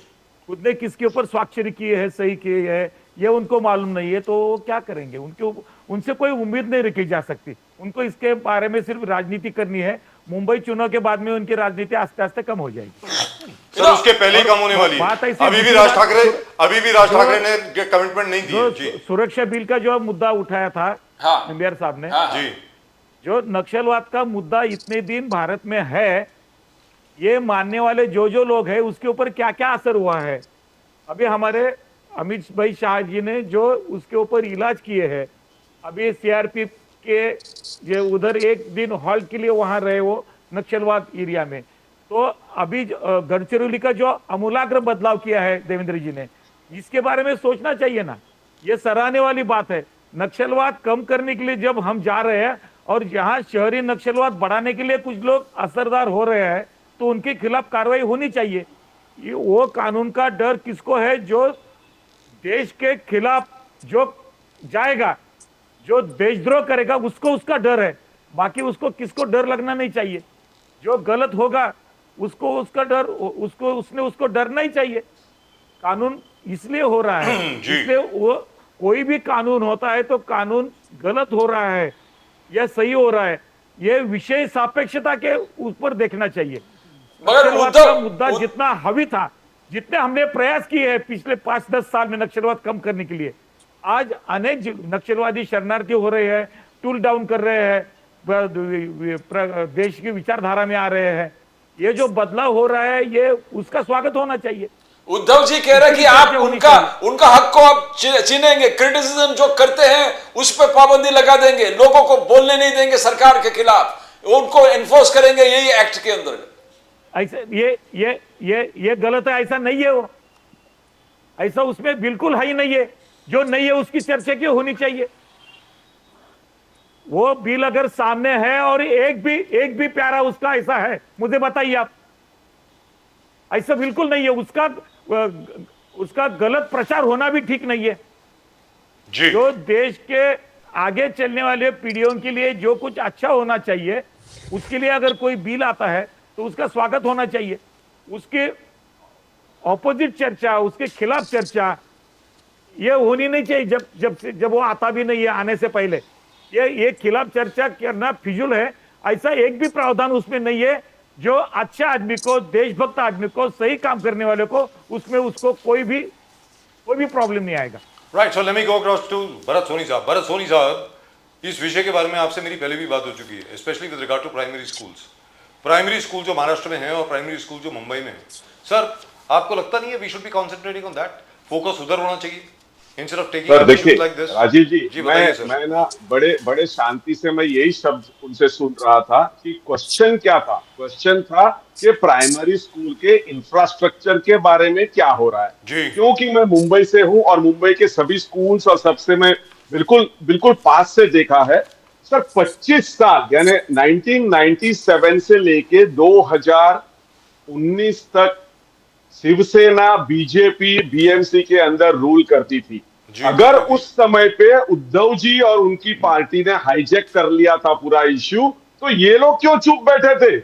खुद ने किसके ऊपर स्वाक्षरी किए है, सही किए है, ये उनको मालूम नहीं है, तो वो क्या करेंगे? उनसे कोई उम्मीद नहीं रखी जा सकती। उनको इसके बारे में सिर्फ राजनीति करनी है। मुंबई चुनाव के बाद में उनकी राजनीति आस्ते आस्ते कम हो जाएगी। सर उसके पहले ही कम होने वाली है। बात ऐसी अभी भी राज ठाकरे ने कमिटमेंट नहीं दी है। जी सुरक्षा बिल का जो मुद्दा उठाया था हाँ। निम्बियर साहब ने, जी। जो नक्सलवाद का मुद्दा इतने दिन भारत में है, ये मानने वाले जो लोग हैं उसके ऊपर क्या क्या असर हुआ है? अभी हमारे अमित भाई शाह जी ने जो उसके ऊपर इलाज किए हैं, अभी सीआरपी के जो उधर एक दिन हॉल्ट के लिए वहां रहे वो नक्सलवाद एरिया में, तो अभी गडचिरोली का जो आमूलाग्र बदलाव किया है देवेंद्र जी ने, इसके बारे में सोचना चाहिए ना। ये सराहने वाली बात है। नक्सलवाद कम करने के लिए जब हम जा रहे हैं और जहां शहरी नक्सलवाद बढ़ाने के लिए कुछ लोग असरदार हो रहे हैं, तो उनके खिलाफ कार्रवाई होनी चाहिए। ये वो कानून का डर किसको है? जो देश के खिलाफ जो जाएगा, जो देशद्रोह करेगा, उसको उसका डर है। बाकी उसको किसको डर लगना नहीं चाहिए। जो गलत होगा उसको उसका डर, उसको डरना ही चाहिए। कानून इसलिए हो रहा है, इसलिए वो कोई भी कानून होता है तो कानून गलत हो रहा है या सही हो रहा है, ये विषय सापेक्षता के ऊपर देखना चाहिए। नक्सलवाद का मुद्दा जितना हावी था, जितने हमने प्रयास किए हैं पिछले 5-10 साल में नक्सलवाद कम करने के लिए, आज अनेक नक्सलवादी शरणार्थी हो रहे हैं, टूल डाउन कर रहे हैं, देश की विचारधारा में आ रहे हैं। ये जो बदलाव हो रहा है ये उसका स्वागत होना चाहिए। उद्धव जी कह रहे हैं कि आप उनका हक को आप छीनेंगे, क्रिटिसिज्म जो करते हैं उस पर पाबंदी लगा देंगे, लोगों को बोलने नहीं देंगे सरकार के खिलाफ, उनको एनफोर्स करेंगे यही एक्ट के अंदर। ऐसा ये गलत है, ऐसा नहीं है। वो ऐसा उसमें बिल्कुल है ही नहीं है। जो नहीं है उसकी चर्चा क्यों होनी चाहिए? वो बिल अगर सामने है और एक भी प्यारा उसका ऐसा है, मुझे बताइए आप। ऐसा बिल्कुल नहीं है। उसका गलत प्रचार होना भी ठीक नहीं है। जी। जो देश के आगे चलने वाले पीढ़ियों के लिए जो कुछ अच्छा होना चाहिए, उसके लिए अगर कोई बिल आता है तो उसका स्वागत होना चाहिए। उसके ऑपोजिट चर्चा, उसके खिलाफ चर्चा ये होनी नहीं चाहिए जब वो आता भी नहीं है, आने से पहले। ये खिलाफ चर्चा करना फिजूल है। ऐसा एक भी प्रावधान उसमें नहीं है जो अच्छा आदमी को, देशभक्त आदमी को, सही काम करने वाले को, उसमें उसको कोई भी प्रॉब्लम नहीं आएगा। Right, so let me go across to Bharat Soni sahab. Bharat Soni साहब, इस विषय के बारे में आपसे मेरी पहले भी बात हो चुकी है, specially with regard to primary schools. Primary school जो महाराष्ट्र में है और प्राइमरी स्कूल जो मुंबई में है, सर आपको लगता नहीं है we should be concentrating on that, focus उधर होना चाहिए इंस्टेड ऑफ टेकिंग सर देखिए लाइक दिस? राजीव जी, बताइए सर। मैं ना बड़े शांति से मैं यही शब्द उनसे सुन रहा था कि क्वेश्चन क्या था। क्वेश्चन था कि प्राइमरी स्कूल के इंफ्रास्ट्रक्चर के बारे में क्या हो रहा है। जी। क्योंकि मैं मुंबई से हूं और मुंबई के सभी स्कूल्स और सबसे मैं बिल्कुल पास से देखा है। सर 25 साल यानी 1997 से लेके 2019 तक शिवसेना बीजेपी बीएमसी के अंदर रूल करती थी। अगर उस समय पे उद्धव जी और उनकी पार्टी ने हाईजैक कर लिया था पूरा इश्यू, तो ये लोग क्यों चुप बैठे थे?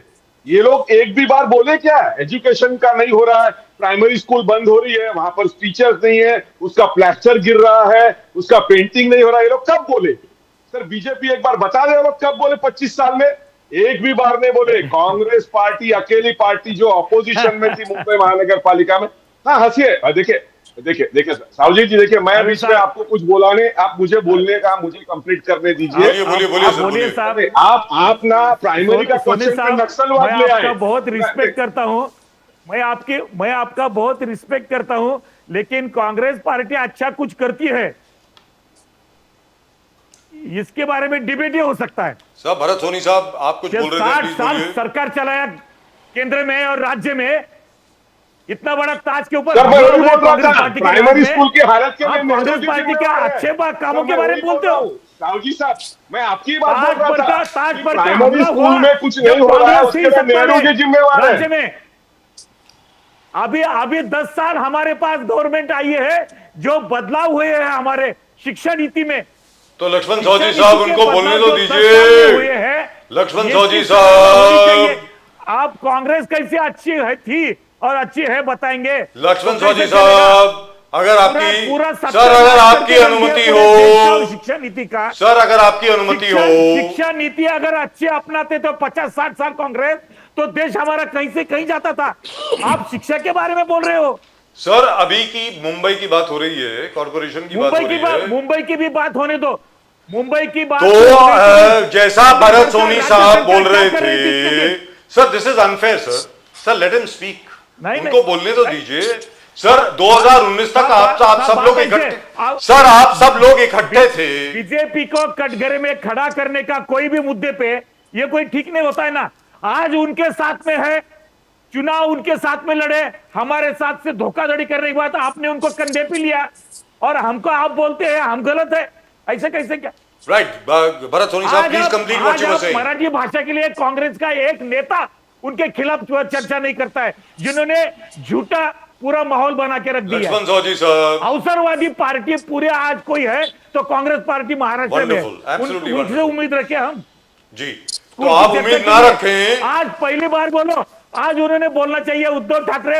ये लोग एक भी बार बोले क्या? एजुकेशन का नहीं हो रहा है, प्राइमरी स्कूल बंद हो रही है, वहां पर टीचर्स नहीं है, उसका प्लास्टर गिर रहा है, उसका पेंटिंग नहीं हो रहा है, ये लोग कब बोले? सर बीजेपी एक बार बता दे, लोग कब बोले? 25 साल में एक भी बार नहीं बोले। कांग्रेस पार्टी अकेली पार्टी जो अपोजिशन में थी मुंबई महानगर पालिका में। हाँ हंसिए, देखिए साहू जी देखिए, मैं बीच में आपको कुछ बोला नहीं, आप मुझे बोलने का, मुझे कंप्लीट करने दीजिए। बोलिए साहब। आप ना प्राइमरी का क्वेश्चन नक्सलवाद ले आए। बहुत रिस्पेक्ट करता हूं मैं आपका बहुत रिस्पेक्ट करता हूं, लेकिन कांग्रेस पार्टी अच्छा कुछ करती है इसके बारे में डिबेट ही हो सकता है। सर भरत सोनी साहब आप कुछ बोल रहे थे, 60 साल सरकार चलाया केंद्र में और राज्य में, इतना बड़ा ताज के ऊपर प्राइमरी स्कूल की हालत के लिए कांग्रेस पार्टी के अच्छे कामों के बारे में बोलते हो। साहू जी साहब, मैं आपकी बात बोल रहा था। ताज पर प्राइमरी स्कूल में कुछ नहीं हो रहा है, उसके लिए नेहरू जी जिम्मेवार है। राज्य में अभी 10 साल हमारे पास गवर्नमेंट आई है, जो बदलाव हुए हैं हमारे शिक्षा नीति में। तो लक्ष्मण सौजी साहब उनको बोलने तो दीजिए। लक्ष्मण सौजी साहब, आप कांग्रेस कैसे अच्छी है थी और अच्छी है बताएंगे। लक्ष्मण सौजी साहब, अगर आपकी अनुमति हो, शिक्षा नीति का सर अगर आपकी अनुमति हो, शिक्षा नीति अगर अच्छे अपनाते तो 50-60 साल कांग्रेस, तो देश हमारा कहीं से कहीं जाता था। आप शिक्षा के बारे में बोल रहे हो। सर अभी की मुंबई की बात हो रही है, कॉर्पोरेशन की बात हो रही है। मुंबई की भी बात होने दो, मुंबई की बात तो जैसा भरत सोनी साहब बोल रहे थे, sir this is unfair sir let him speak, उनको बोलने तो दीजिए। सर 2019 तक आप सब लोग इकट्ठे, सर आप सब लोग इकट्ठे थे। बीजेपी को कटघरे में खड़ा करने का कोई भी मुद्दे पे ये कोई ठीक नहीं होता है ना। आज उनके साथ में है, चुनाव उनके साथ में लड़े, हमारे साथ से धोखाधड़ी करने के बाद आपने उनको कंधे पे लिया और हमको आप बोलते हैं हम गलत है, ऐसे कैसे? क्या राइट भरत सोनी साहब, please complete what you were saying. Marathi भाषा के लिए कांग्रेस का एक नेता उनके खिलाफ चर्चा नहीं करता है, जिन्होंने झूठा पूरा माहौल बना के रख दिया। लक्ष्मण सौजी साहब, अवसरवादी पार्टी पूरे आज कोई है तो कांग्रेस पार्टी महाराष्ट्र में, उनसे उम्मीद रखे हम जी। तो आप उम्मीद ना रखें। आज पहली बार बोलो, आज उन्होंने बोलना चाहिए उद्धव ठाकरे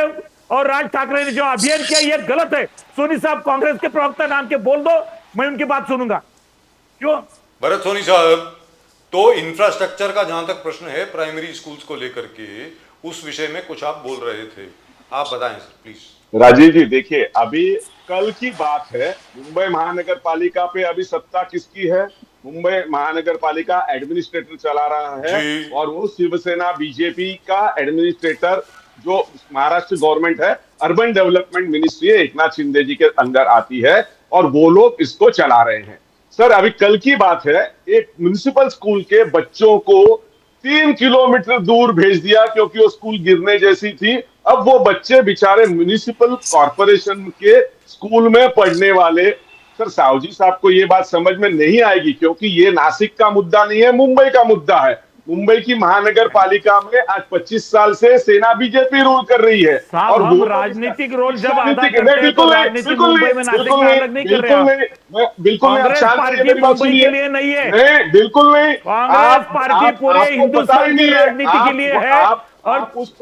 और राज ठाकरे ने जो अभियान किया ये गलत है। सोनी साहब कांग्रेस के प्रवक्ता नाम के बोल दो, मैं उनकी बात सुनूंगा। क्यों भरत सोनी साहब, तो इंफ्रास्ट्रक्चर का जहां तक प्रश्न है प्राइमरी स्कूल्स को लेकर के, उस विषय में कुछ आप बोल रहे थे, आप बताएं सर प्लीज। राजीव जी देखिए, अभी कल की बात है, मुंबई महानगर पालिका पे अभी सत्ता किसकी है? मुंबई महानगर पालिका एडमिनिस्ट्रेटर चला रहा है और वो शिवसेना बीजेपी का एडमिनिस्ट्रेटर जो महाराष्ट्र गवर्नमेंट है, urban development ministry Eknath Shinde ji के अंदर आती है और वो लोग इसको चला रहे हैं। सर अभी कल की बात है, एक म्युनिसिपल स्कूल के बच्चों को 3 किलोमीटर दूर भेज दिया क्योंकि वो स्कूल गिरने जैसी थी। अब वो बच्चे बेचारे म्युनिसिपल कॉर्पोरेशन के स्कूल में पढ़ने वाले। सर साहू जी साहब को ये बात समझ में नहीं आएगी क्योंकि ये नासिक का मुद्दा नहीं है, मुंबई का मुद्दा है। मुंबई की महानगर पालिका में आज 25 साल से सेना बीजेपी रूल कर रही है। साहब, हम राजनीतिक रोल जब अदा करते हैं तो राजनीतिक मुंबई में नासिक का अलग नहीं कर रहे आप। बिल्कुल नहीं, आप कांग्रेस शांत पार्टी रहिए, मेरी बात मुंबई सुनिए। के लिए नहीं है। नहीं, बिल्कुल नहीं। कांग्रेस पार्टी पूरे आपको हिंदुस्तान पता ही की नहीं है। राजनीति के लिए है।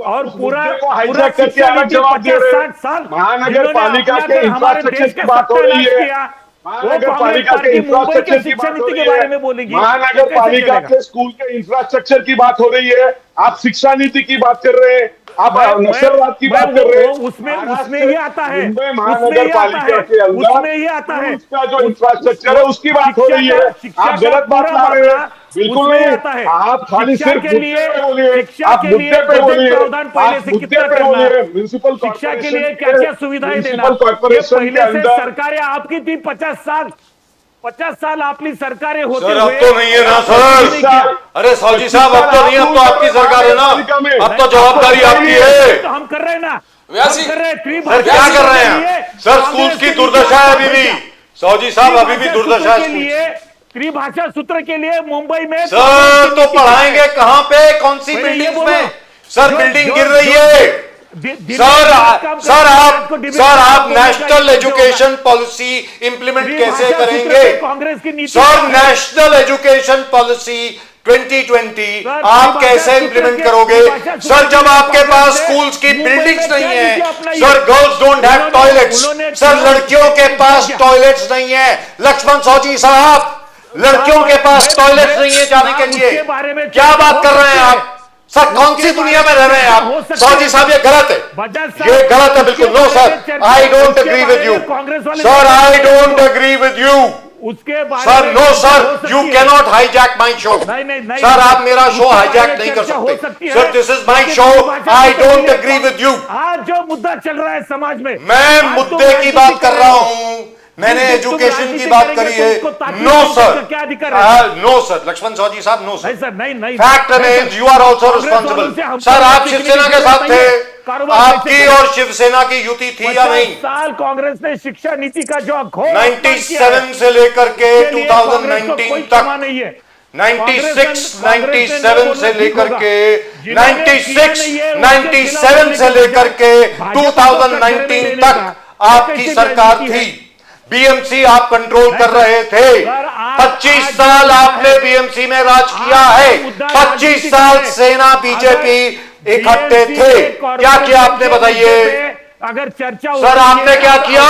और पूरा हाईजैक करके शिक्षा अलग नीति जवाब दे रहे 50-60 साल हैं। महानगर जिन्होंने पालिका अपना के कर हमारे इंफ्रास्ट्रक्चर देश की का बात हो रही सत्यानाश है। किया, वो महानगर कांग्रेस पालिका पार्टी के मुंबई के इंफ्रास्ट्रक्चर की शिक्षा बात हो नीति रही के बारे है। में बोलेगी। महानगर कैसे पालिका चलेगा? के स्कूल के इंफ्रास्ट्रक्चर की बात हो रही है। आप शिक्षा नीति की बात कर रहे हैं, आप नक्सलवाद की बात कर रहे हैं। उसमें ही आता है, मुंबई उसमें महानगर ही आता पालिका है, के अंदर उसमें ही आता है। उसका जो इंफ्रास्ट्रक्चर है उसकी बात हो रही है। आप गलत बात ला रहे हैं। बिल्कुल नहीं, आप खाली सिर्फ मुद्दे पे बोलिए, आप मुद्दे पे बोलिए, आप मुद्दे पे बोलिए। म्युनिसिपल शिक्षा के लिए क्या क्या सुविधाएं देना, म्युनिसिपल कॉर्पोरेशन के पहले से अंदर सरकारें आपकी थी 50 साल आपकी सरकारें होते सर, हुए अब तो नहीं है ना सर। अरे साहू साहब, अब तो नहीं, अब तो आपकी सरकार है ना, अब तो जवाबदारी आपकी है। तो हम कर रहे हैं ना, व्यासी, हम कर रहे हैं। सर क्या कर रहे हैं सर? स्कूल की दुर्दशा है अभी भी, साहू साहब, अभी भी दुर्दशा है के स्कूल लिए, त्रिभाषा सूत्र के लिए मुंबई में सर। तो पढ़ाएंगे कहाँ पे, कौन सी पहले ये बिल्डिंग्स बोलो। में? सर बिल्डिंग गिर जो- रही जो- है सर आप नेशनल एजुकेशन पॉलिसी इंप्लीमेंट कैसे करेंगे? कांग्रेस की नीति सर नेशनल एजुकेशन पॉलिसी 2020 आप कैसे इंप्लीमेंट करोगे? सर जब आपके पास स्कूल्स की बिल्डिंग्स नहीं है, sir girls don't have toilets, sir लड़कियों के पास टॉयलेट्स नहीं है। लक्ष्मण सौजी साहब, लड़कियों के पास टॉयलेट्स नहीं है जाने के लिए। क्या बात कर रहे हैं आप सर? कौन सी दुनिया में रह रहे हैं आप? सौजी साहब ये गलत है, ये गलत है बिल्कुल। No sir, I don't agree with you sir, I don't agree with you उसके बारे सर। में नो चर्चा हो सर, सकती यू है। कैनॉट हाईजैक माई शो नहीं, सर। आप मेरा शो उसके हाईजैक बारे में नहीं कर चर्चा हो सकती सकते है। सर। दिस इज माई लेकिन शो, त्रिभाषा आई सूत्र के डोंट लिए एग्री विद यू। आज जो मुद्दा चल रहा है समाज में, मैं आज तो मुद्दे की बात कर रहा हूं, मैंने जिस तुम एजुकेशन की राजनीति बात करेंगे करी तो है। उसको ताकि नो करने सर, का क्या अधिकार है? नो सर, लक्ष्मण सौजी साहब, नो नहीं सर। सर, नहीं fact remains, you are also Congress वालों रिस्पॉन्सिबल। से हमको सर आप सीखने शिवसेना की के साथ जरूरत नहीं है। थे, कारोबार आपकी कैसे और शिवसेना की युति थी या 50 नहीं? साल कांग्रेस ने शिक्षा नीति का जो घोर 97 से लेकर के 2019 तक, नहीं है 96, 97 से लेकर के 96, 97 से लेकर के 2019 तक आपकी सरकार थी। बीएमसी आप कंट्रोल कर रहे थे। 25 साल आपने बीएमसी में राज किया है। 25 साल सेना बीजेपी इकट्ठे थे। क्या किया आपने बताइए अगर चर्चा सर? आपने क्या किया?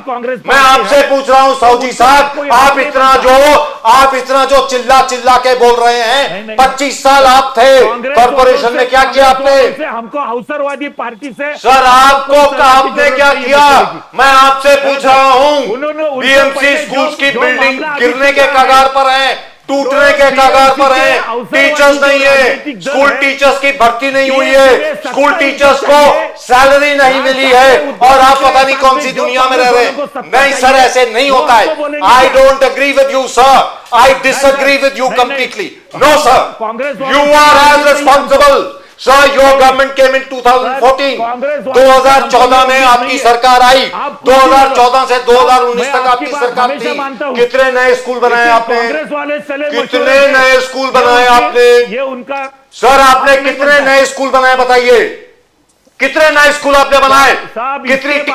कांग्रेस मैं आपसे पूछ रहा हूं साहू जी साहब, आप इतना जो चिल्ला चिल्ला के बोल रहे हैं, 25 साल आप थे कॉर्पोरेशन में, क्या किया आपने? हमको अवसरवादी पार्टी से सर आपने क्या किया? मैं आपसे पूछ रहा हूं। बीएमसी स्कूल्स की बिल्डिंग गिरने के कगार पर है, टूटने के कगार पर है। टीचर्स नहीं है, स्कूल टीचर्स की भर्ती नहीं हुई है, स्कूल टीचर्स को सैलरी नहीं मिली है, और आप पता नहीं कौन सी दुनिया में रह रहे हैं। नहीं सर, ऐसे नहीं होता है। I don't agree with you sir, I disagree with you completely. No sir, you are as responsible sir. Your government came in 2014, 2014 में आपकी सरकार आई। 2014 से 2019 तक आपकी सरकार थी। कितने नए स्कूल बनाए आपने? कितने नए स्कूल बनाए आपने? ये उनका सर आपने कितने नए स्कूल बनाए बताइए? कितने नए स्कूल आपने बनाए?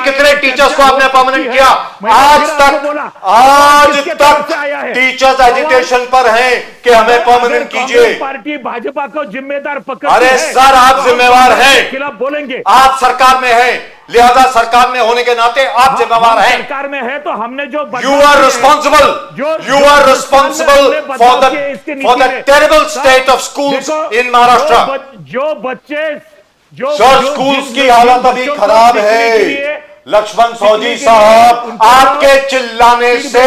कितने टीचर्स को आपने परमानेंट किया? आज तक टीचर्स एजुटेशन पर हैं कि हमें परमानेंट कीजिए। पार्टी भाजपा को जिम्मेदार पकड़। अरे सर आप जिम्मेवार हैं, खिलाफ बोलेंगे। आप सरकार में हैं, लिहाजा सरकार में होने के नाते आप जिम्मेवार हैं। सरकार में है तो हमने जो you are responsible for the terrible state of schools in Maharashtra. जो बच्चे सर स्कूल्स की हालत अभी खराब है। लक्ष्मण सौजी साहब, आपके चिल्लाने से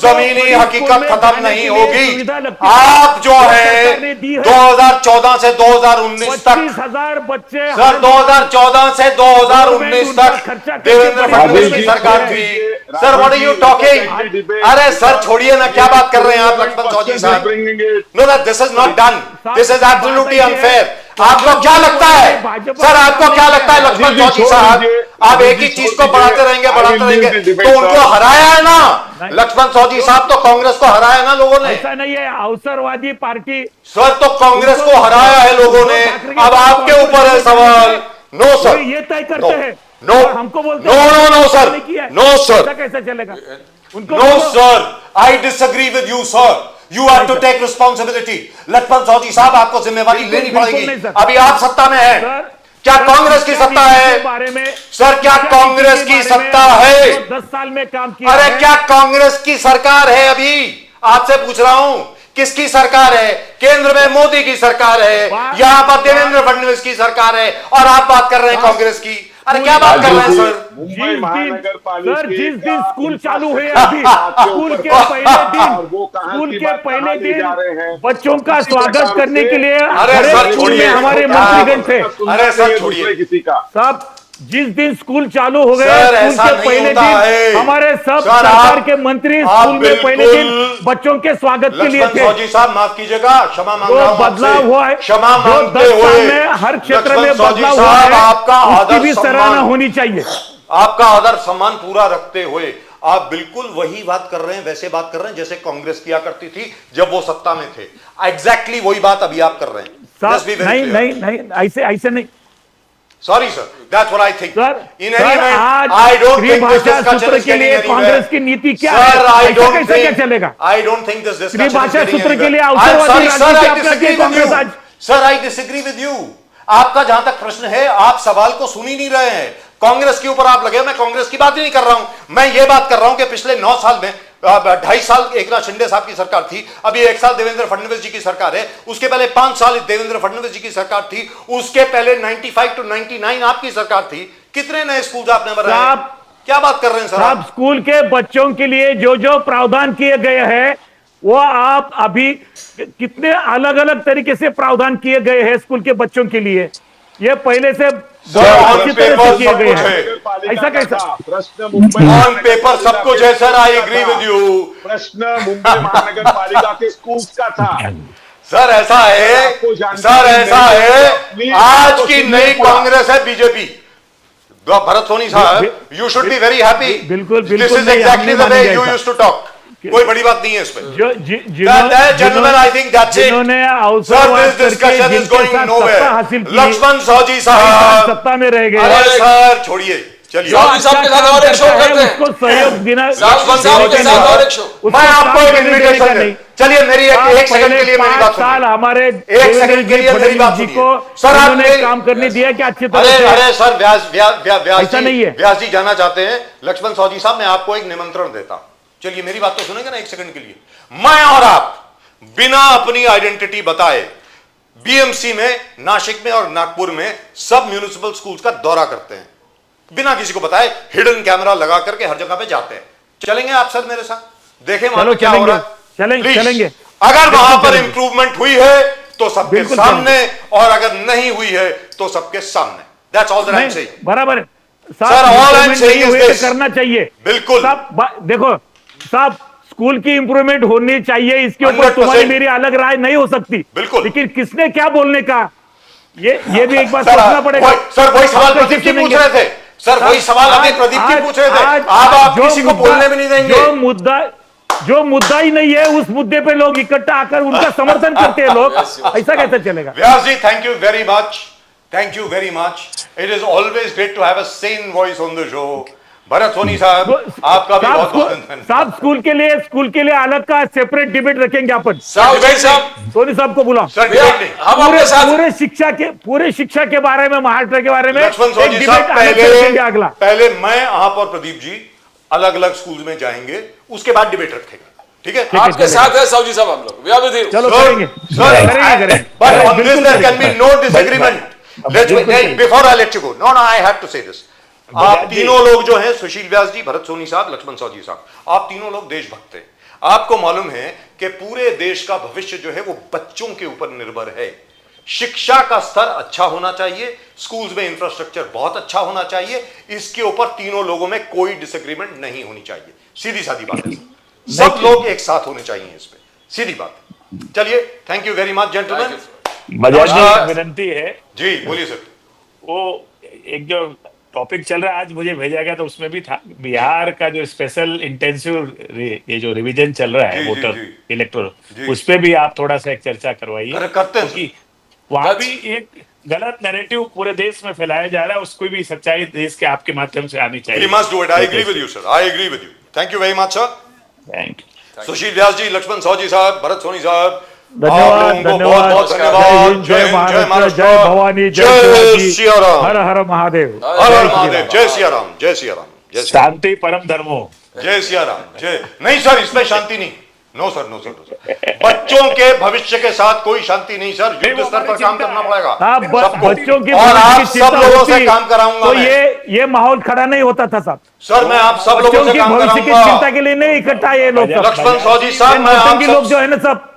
जमीनी हकीकत खत्म नहीं होगी। आप जो है 2014 से 2019 तक, 25,000 बच्चे सर 2014 से 2019 तक देवेंद्र फडणवीस की सरकार थी। Sir what are you talking? अरे सर छोड़िए ना, क्या बात कर रहे हैं आप लक्ष्मण सौजी साहब? Know that this is not done, this is absolutely unfair. आपको क्या लगता है भाजपा सर, आपको क्या लगता है लक्ष्मण अजीत जी, चौधरी छोड़ साहब, दीजिए, आप एक अजीत ही जी, चीज छोड़ को बढ़ाते दीजिए, रहेंगे I बढ़ाते will leave रहेंगे, the debate तो उनको now. हराया है ना नहीं। लक्ष्मण चौधरी साहब, तो कांग्रेस को हराया ना लोगों ने। ऐसा नहीं है, अवसरवादी पार्टी सर तो कांग्रेस को हराया है लोगों ने, अब आपके ऊपर है सवाल। नो सर, ये तय करते हैं नो और हमको बोलते नो हैं नो नो सर, नहीं किया है। नो सर, ऐसा कैसे चलेगा? उनको नो बोलो। Sir, I disagree with you sir, you have to take responsibility. Laxman Chaudhary sahab, आपको जिम्मेवारी बिल्कुल, लेनी बिल्कुल पड़ेगी। नहीं, सर। अभी आप सत्ता में हैं, सर, क्या सर, कांग्रेस की शिक्षा सत्ता नीति है? के बारे में सर क्या शिक्षा कांग्रेस नीति की के बारे में सत्ता है? जो 10 साल में काम किया अरे है। क्या कांग्रेस की सरकार है? अभी आपसे पूछ रहा हूं, किसकी सरकार है? केंद्र में मोदी की सरकार है, वाह, यहां पर वाह। देवेंद्र फडणवीस की सरकार है, और आप बात कर रहे हैं कांग्रेस की। अरे क्या बात कर रहे हैं सर? मुंबई महानगर पालिका सर, जिस दिन का स्कूल चालू हुए इंफ्रास्ट्रक्चर अभी आपके स्कूल ऊपर के है। पहले दिन और वो कहां स्कूल की के बात पहले कहां ले दिन जा रहे हैं। बच्चों का इसी स्वागत प्रकार करने से के लिए अरे हर एक सर, स्कूल में छोड़िए। हमारे क्या मंत्रीगण थे। अरे सर, छोड़िए। दूसरे किसी का सब जिस दिन स्कूल चालू हो गए सर, स्कूल ऐसा के नहीं पहले होता दिन है। हमारे सब सर, सरकार आप- के मंत्री आप स्कूल में पहले बिल्कुल दिन बच्चों के स्वागत के लिए लक्ष्मण थे। फौजी साहब, माफ कीजिएगा, क्षमा मांग जो रहा हूं बदलाव आपसे। हुआ है, क्षमा जो मांगते 10 साल हुए में हर क्षेत्र में लक्ष्मण फौजी बदलाव हुआ साहब, है, आपका उसकी आदर भी सराहना सम्मान, होनी चाहिए। आपका आदर सम्मान पूरा रखते हुए आप बिल्कुल वही बात कर रहे हैं, वैसे बात कर रहे हैं जैसे कांग्रेस किया करती थी जब वो सत्ता में थे। एग्जैक्टली वही बात अभी आप कर रहे हैं। Let's be very नहीं clear. नहीं नहीं, ऐसे नहीं Sorry sir, that's what I think. Sir. In any sir, event, आज I don't think this त्रिभाषा discussion सूत्र is के getting लिए anywhere. कांग्रेस की नीति क्या Sir, है? I ऐसा don't कैसे क्या think- चलेगा? I don't think this discussion is त्रिभाषा getting सूत्र के anywhere. लिए I'm अवसरवादी sorry, sir, राजनीति I अपनाती है disagree with कांग्रेस you. आज। Sir, I disagree with you. आपका जहां तक प्रश्न है, आप सवाल को सुन ही नहीं रहे हैं। कांग्रेस के ऊपर आप लगे, मैं कांग्रेस की बात ही नहीं कर रहा हूं। मैं ये बात कर रहा हूं कि पिछले 9 साल में 2.5 साल एकनाथ शिंदे साहब की सरकार थी, अभी 1 साल देवेंद्र फडणवीस जी की सरकार है, उसके पहले 5 साल देवेंद्र फडणवीस जी की सरकार थी, उसके पहले 95 to 99 आपकी सरकार थी। कितने नए स्कूल आपने बनाए? साहब, क्या बात कर रहे हैं सर आप स्कूल के बच्चों के लिए जो जो प्रावधान किए गए हैं वो आप अभी कितने अलग अलग तरीके से प्रावधान किए गए हैं स्कूल के बच्चों के लिए, ये पहले से बहुत अच्छी तरह से किए गए हैं। ऐसा कैसा? प्रश्न मुंबई ऑन पेपर सब कुछ है sir, I agree with you. प्रश्न मुंबई महानगर पालिका के स्कूल्स का था। सर ऐसा है, आपको जानकारी सर ऐसा नहीं है, है, प्लीज आज आपको की सुनने नई पड़ा। कांग्रेस है BJP. Bharat Soni sahab, you should be very happy. बिल्कुल, दिस बिल्कुल इज नहीं, एग्जैक्टली हमने द वे मानी यू ऐसा। Used to talk. कोई बड़ी बात नहीं है इस पे। जिन्होंने आई थिंक दैट्स इट। जिन्होंने सर, अवसरवाद दिस डिस्कशन करके इज जिनके गोइंग साथ नोवेयर। सत्ता हासिल की, लक्ष्मण सौजी आज साहब, सत्ता में रह गए। अरे सर छोड़िए, चलिए। सौजी साहब के साथ और एक शो करता है, करते हैं। उसको सहयोग देना, लक्ष्मण साहब के साथ और एक शो। उसको मैं आपको काम एक करने देने का इन्विटेशन नहीं। चलिए मेरी आप एक सेकंड के लिए मेरी पहले बात 5 साल सुनिए। हमारे एक सेकंड के लिए मेरी बात जी सुनिए। को सर, आप उन्होंने मेरी- काम करने दिया कि अच्छी तरह अरे से। अरे सर, व्यास ऐसा जी, नहीं है। व्यास जी जाना चाहते हैं। लक्ष्मण सौजी साहब, मैं आपको एक निमंत्रण देता हूं। चलिए मेरी बात तो सुनेंगे ना एक सेकंड के लिए। मैं और आप बिना अपनी आइडेंटिटी बताए बीएमसी में, नासिक में और नागपुर में सब म्युनिसिपल स्कूल्स का दौरा करते हैं, बिना किसी को बताए, हिडन कैमरा लगा करके हर जगह पे जाते हैं। चलेंगे आप सर मेरे साथ, देखें वहां चलो, पे क्या हो रहा है? चलेंगे, Please. चलेंगे। अगर वहां पर चलेंगे। इंप्रूवमेंट हुई है तो सबके बिल्कुल सामने, और अगर नहीं हुई है तो सबके सामने। That's all that I am नहीं, सेइंग। बराबर है। Sir, all I'm improvement saying नहीं is हुए तो this. करना चाहिए। बिल्कुल। देखो साहब, स्कूल की इंप्रूवमेंट होनी चाहिए, इसके ऊपर 100% तुम्हारी मेरी अलग राय नहीं हो सकती। बिल्कुल। लेकिन किसने क्या बोलने का, ये भी एक बात सर, सोचना पड़ेगा। सर वही सवाल आप कैसे प्रदीप जी पूछ सुनेंगे? रहे थे। सर वही सवाल अभी प्रदीप जी पूछ रहे थे। आप जो किसी को मुद्दा- बोलने भी नहीं देंगे। जो मुद्दा ही नहीं है, उस मुद्दे पे लोग इकट्ठा आकर उनका समर्थन करते हैं लोग। ऐसा कैसे चलेगा? Vyas ji, thank you very much, thank you very much. It is always great to have a sane voice on the show. Bharat Soni साहब, आपका भी बहुत बहुत धन्यवाद। साहब, स्कूल के लिए अलग का सेपरेट डिबेट रखेंगे अपन। सौजी साहब, सोनी साहब को बुलाओ। सर भैया, डिबेट नहीं। हम आपके साथ पूरे शिक्षा के बारे में, महाराष्ट्र के बारे में लक्ष्मण एक सौजी साहब, डिबेट अलग से रखेंगे अगला। पहले मैं, आप और प्रदीप जी अलग अलग स्कूल में जाएंगे, उसके बाद डिबेट रखेंगे, ठीक है? आपके साथ है सौजी साहब, हम लोग। We are with you. चलो Sir, करेंगे, sir, करेंगे। but on this बिल्कुल there can करेंगे। be no disagreement. Before I let you go, no, I have to say this. आप तीनों लोग जो हैं, सुशील व्यास जी, भरत सोनी साहब, लक्ष्मण सौजी साहब, आप तीनों लोग देशभक्त हैं। आपको मालूम है कि पूरे देश का भविष्य जो है वो बच्चों के ऊपर निर्भर है। शिक्षा का स्तर अच्छा होना चाहिए, स्कूल्स में इंफ्रास्ट्रक्चर बहुत अच्छा होना चाहिए, इसके ऊपर तीनों लोगों में कोई डिसएग्रीमेंट नहीं होनी चाहिए। सीधी सादी बात है, सब लोग एक साथ होने चाहिए इस पे, सीधी बात। चलिए, thank you very much gentleman. Bajaj ji, नमस्कार। विनंती है, जी बोलिए सर। वो एक जो टॉपिक चल रहा है आज मुझे भेजा गया, तो उसमें भी था बिहार का जो स्पेशल इंटेंसिव ये जो रिवीजन चल रहा है जी, जी, वोटर जी। इलेक्टोरल, जी। उस पे भी आप थोड़ा सा एक चर्चा करवाइए, करते हैं सर। क्योंकि वहां That's- भी एक गलत नैरेटिव पूरे देश में फैलाया जा रहा है, उसको भी सच्चाई देश के आपके माध्यम से आनी चाहिए। He must do it. I agree with you, sir. I agree with you. Thank you very much, sir. Thank you. Sushil Vyas ji, Laxman Sahu ji साहब, भरत सोनी साहब, धन्यवाद, आप लोगों को धन्यवाद। बहुत बहुत जय धन्यवाद। हिंद, जय महाराष्ट्र, जय भवानी, जय जय शिवाजी, सियाराम, हर हर महादेव। हर हर महादेव, जय सियाराम, जय सियाराम, जय सियाराम, शांति परम धर्मो। जय सियाराम, जय। नहीं सर, इसमें शांति नहीं। No sir, no sir, no sir. बच्चों के भविष्य के साथ कोई शांति नहीं सर, युद्ध स्तर पर काम करना पड़ेगा हाँ, सबको। बच्चों की और भविष्य आप की सब चिंता लोगों से होती काम कराऊंगा तो मैं। ये माहौल खड़ा नहीं होता था साहब। सर मैं आप सब बच्चों लोगों से की काम भविष्य की कराऊंगा। चिंता के लिए नहीं इकट्ठा ये लोग सब। लक्ष्मण साहू जी साहब, ये मैं आप नौटंकी लोग जो सब है ना सब,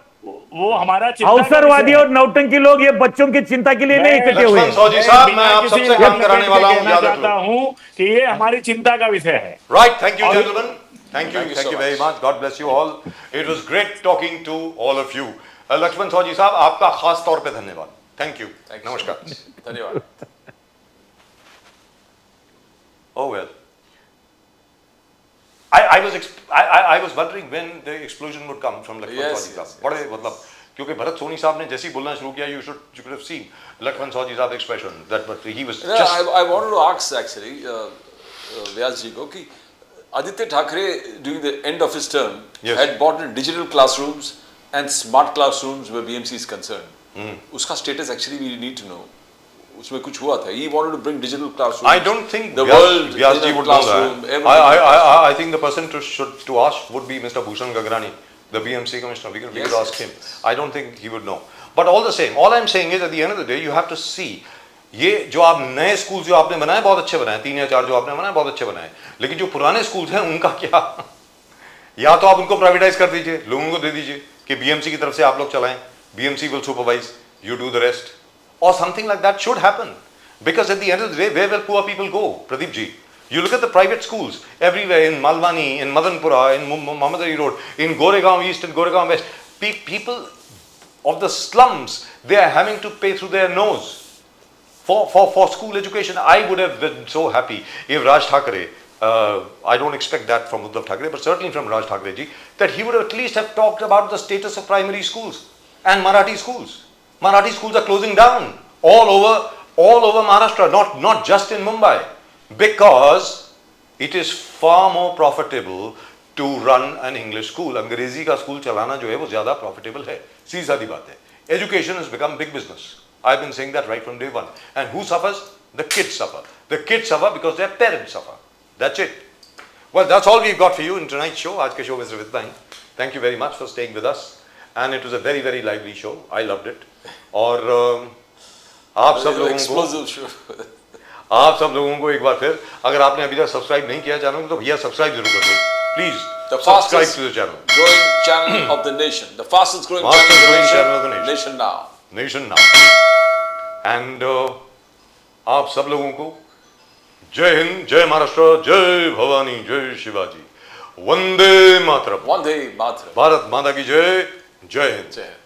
वो हमारा चिंता का अवसरवादी विषय है। और नौटंकी लोग ये बच्चों की चिंता के लिए नहीं इकट्ठे हुए लक्ष्मण हैं। साहू जी साहब, मैं बिना आप किसी सबसे काम कराने वाला हूं, कहना याद रख चाहता लो। हूं कि ये हमारी चिंता का विषय है। Right, thank you, All- gentlemen. Thank you so very much. much. God bless you all. It was great talking to all of you. Lakshman Sahu ji साहब, आपका खास तौर पे धन्यवाद। Thank you. Thank you so नमस्कार। much. धन्यवाद। Oh well. I was wondering when the explosion would come from Lakshman Yes, Sahu ji yes, साहब। बड़े मतलब क्योंकि भरत सोनी साहब ने जैसे ही बोलना शुरू किया, you could have seen Lakshman Sahu ji साहब expression that but he was No, just I wanted to ask actually व्यास जी को कि Aditya Thackeray during the end of his term Yes. had bought in digital classrooms and smart classrooms where BMC is concerned. उसका status actually we need to know. उसमें कुछ हुआ था. He wanted to bring digital classrooms. I don't think the Vyas, world Vyas in ji a would know classroom. that. everything. I think the person to ask would be Mr. Bhushan Gagrani, the BMC commissioner. We could Yes, ask him. yes. I don't think he would know. But all the same, all I'm saying is at the end of the day, you have to see. ये जो आप नए स्कूल जो आपने बनाए बहुत अच्छे बनाए, 3 या 4 जो आपने बनाए बहुत अच्छे बनाए, लेकिन जो पुराने स्कूल हैं उनका क्या? या तो आप उनको प्राइवेटाइज कर दीजिए, लोगों को दे दीजिए कि बीएमसी की तरफ से आप लोग चलाएं, BMC will supervise, you do the rest, or something like that should happen. Because at the end of the day, where will poor people go, Pradeep ji? You look at the private schools everywhere in Malwani, in Madanpura, in Mohammedari Road, in Goregaon East and Goregaon West. People of the slums, they are having to pay through their nose for school education. I would have been so happy if Raj Thackeray, I don't expect that from Uddhav Thackeray, but certainly from Raj Thackeray ji, that he would at least have talked about the status of primary schools and Marathi schools. Marathi schools are closing down all over Maharashtra, not just in Mumbai, because it is far more profitable to run an English school. अंग्रेजी का स्कूल चलाना जो है वो ज़्यादा profitable है, सीधी सादी बात है. Education has become big business. I've been saying that right from day one. And who suffers? The kids suffer. The kids suffer because their parents suffer. That's it. Well, that's all we've got for you in tonight's show. आज के show में सिर्फ इतना ही. Thank you very much for staying with us. And it was a very, very lively show. I loved it. और आप सब लोगों को Explosive show. आप सब लोगों को एक बार फिर, अगर आपने अभी तक सब्सक्राइब नहीं किया चैनल को तो भैया सब्सक्राइब जरूर कर दो please. The subscribe fastest to the channel growing channel of the nation. The fastest growing Fastest channel growing of the channel of the nation. nation. Nation now. Nation now. And आप सब लोगों को जय हिंद, जय महाराष्ट्र, जय भवानी, जय शिवाजी, वंदे मातरम, Vande Mataram. भारत माता की जय, जय हिंद. Jai Hind.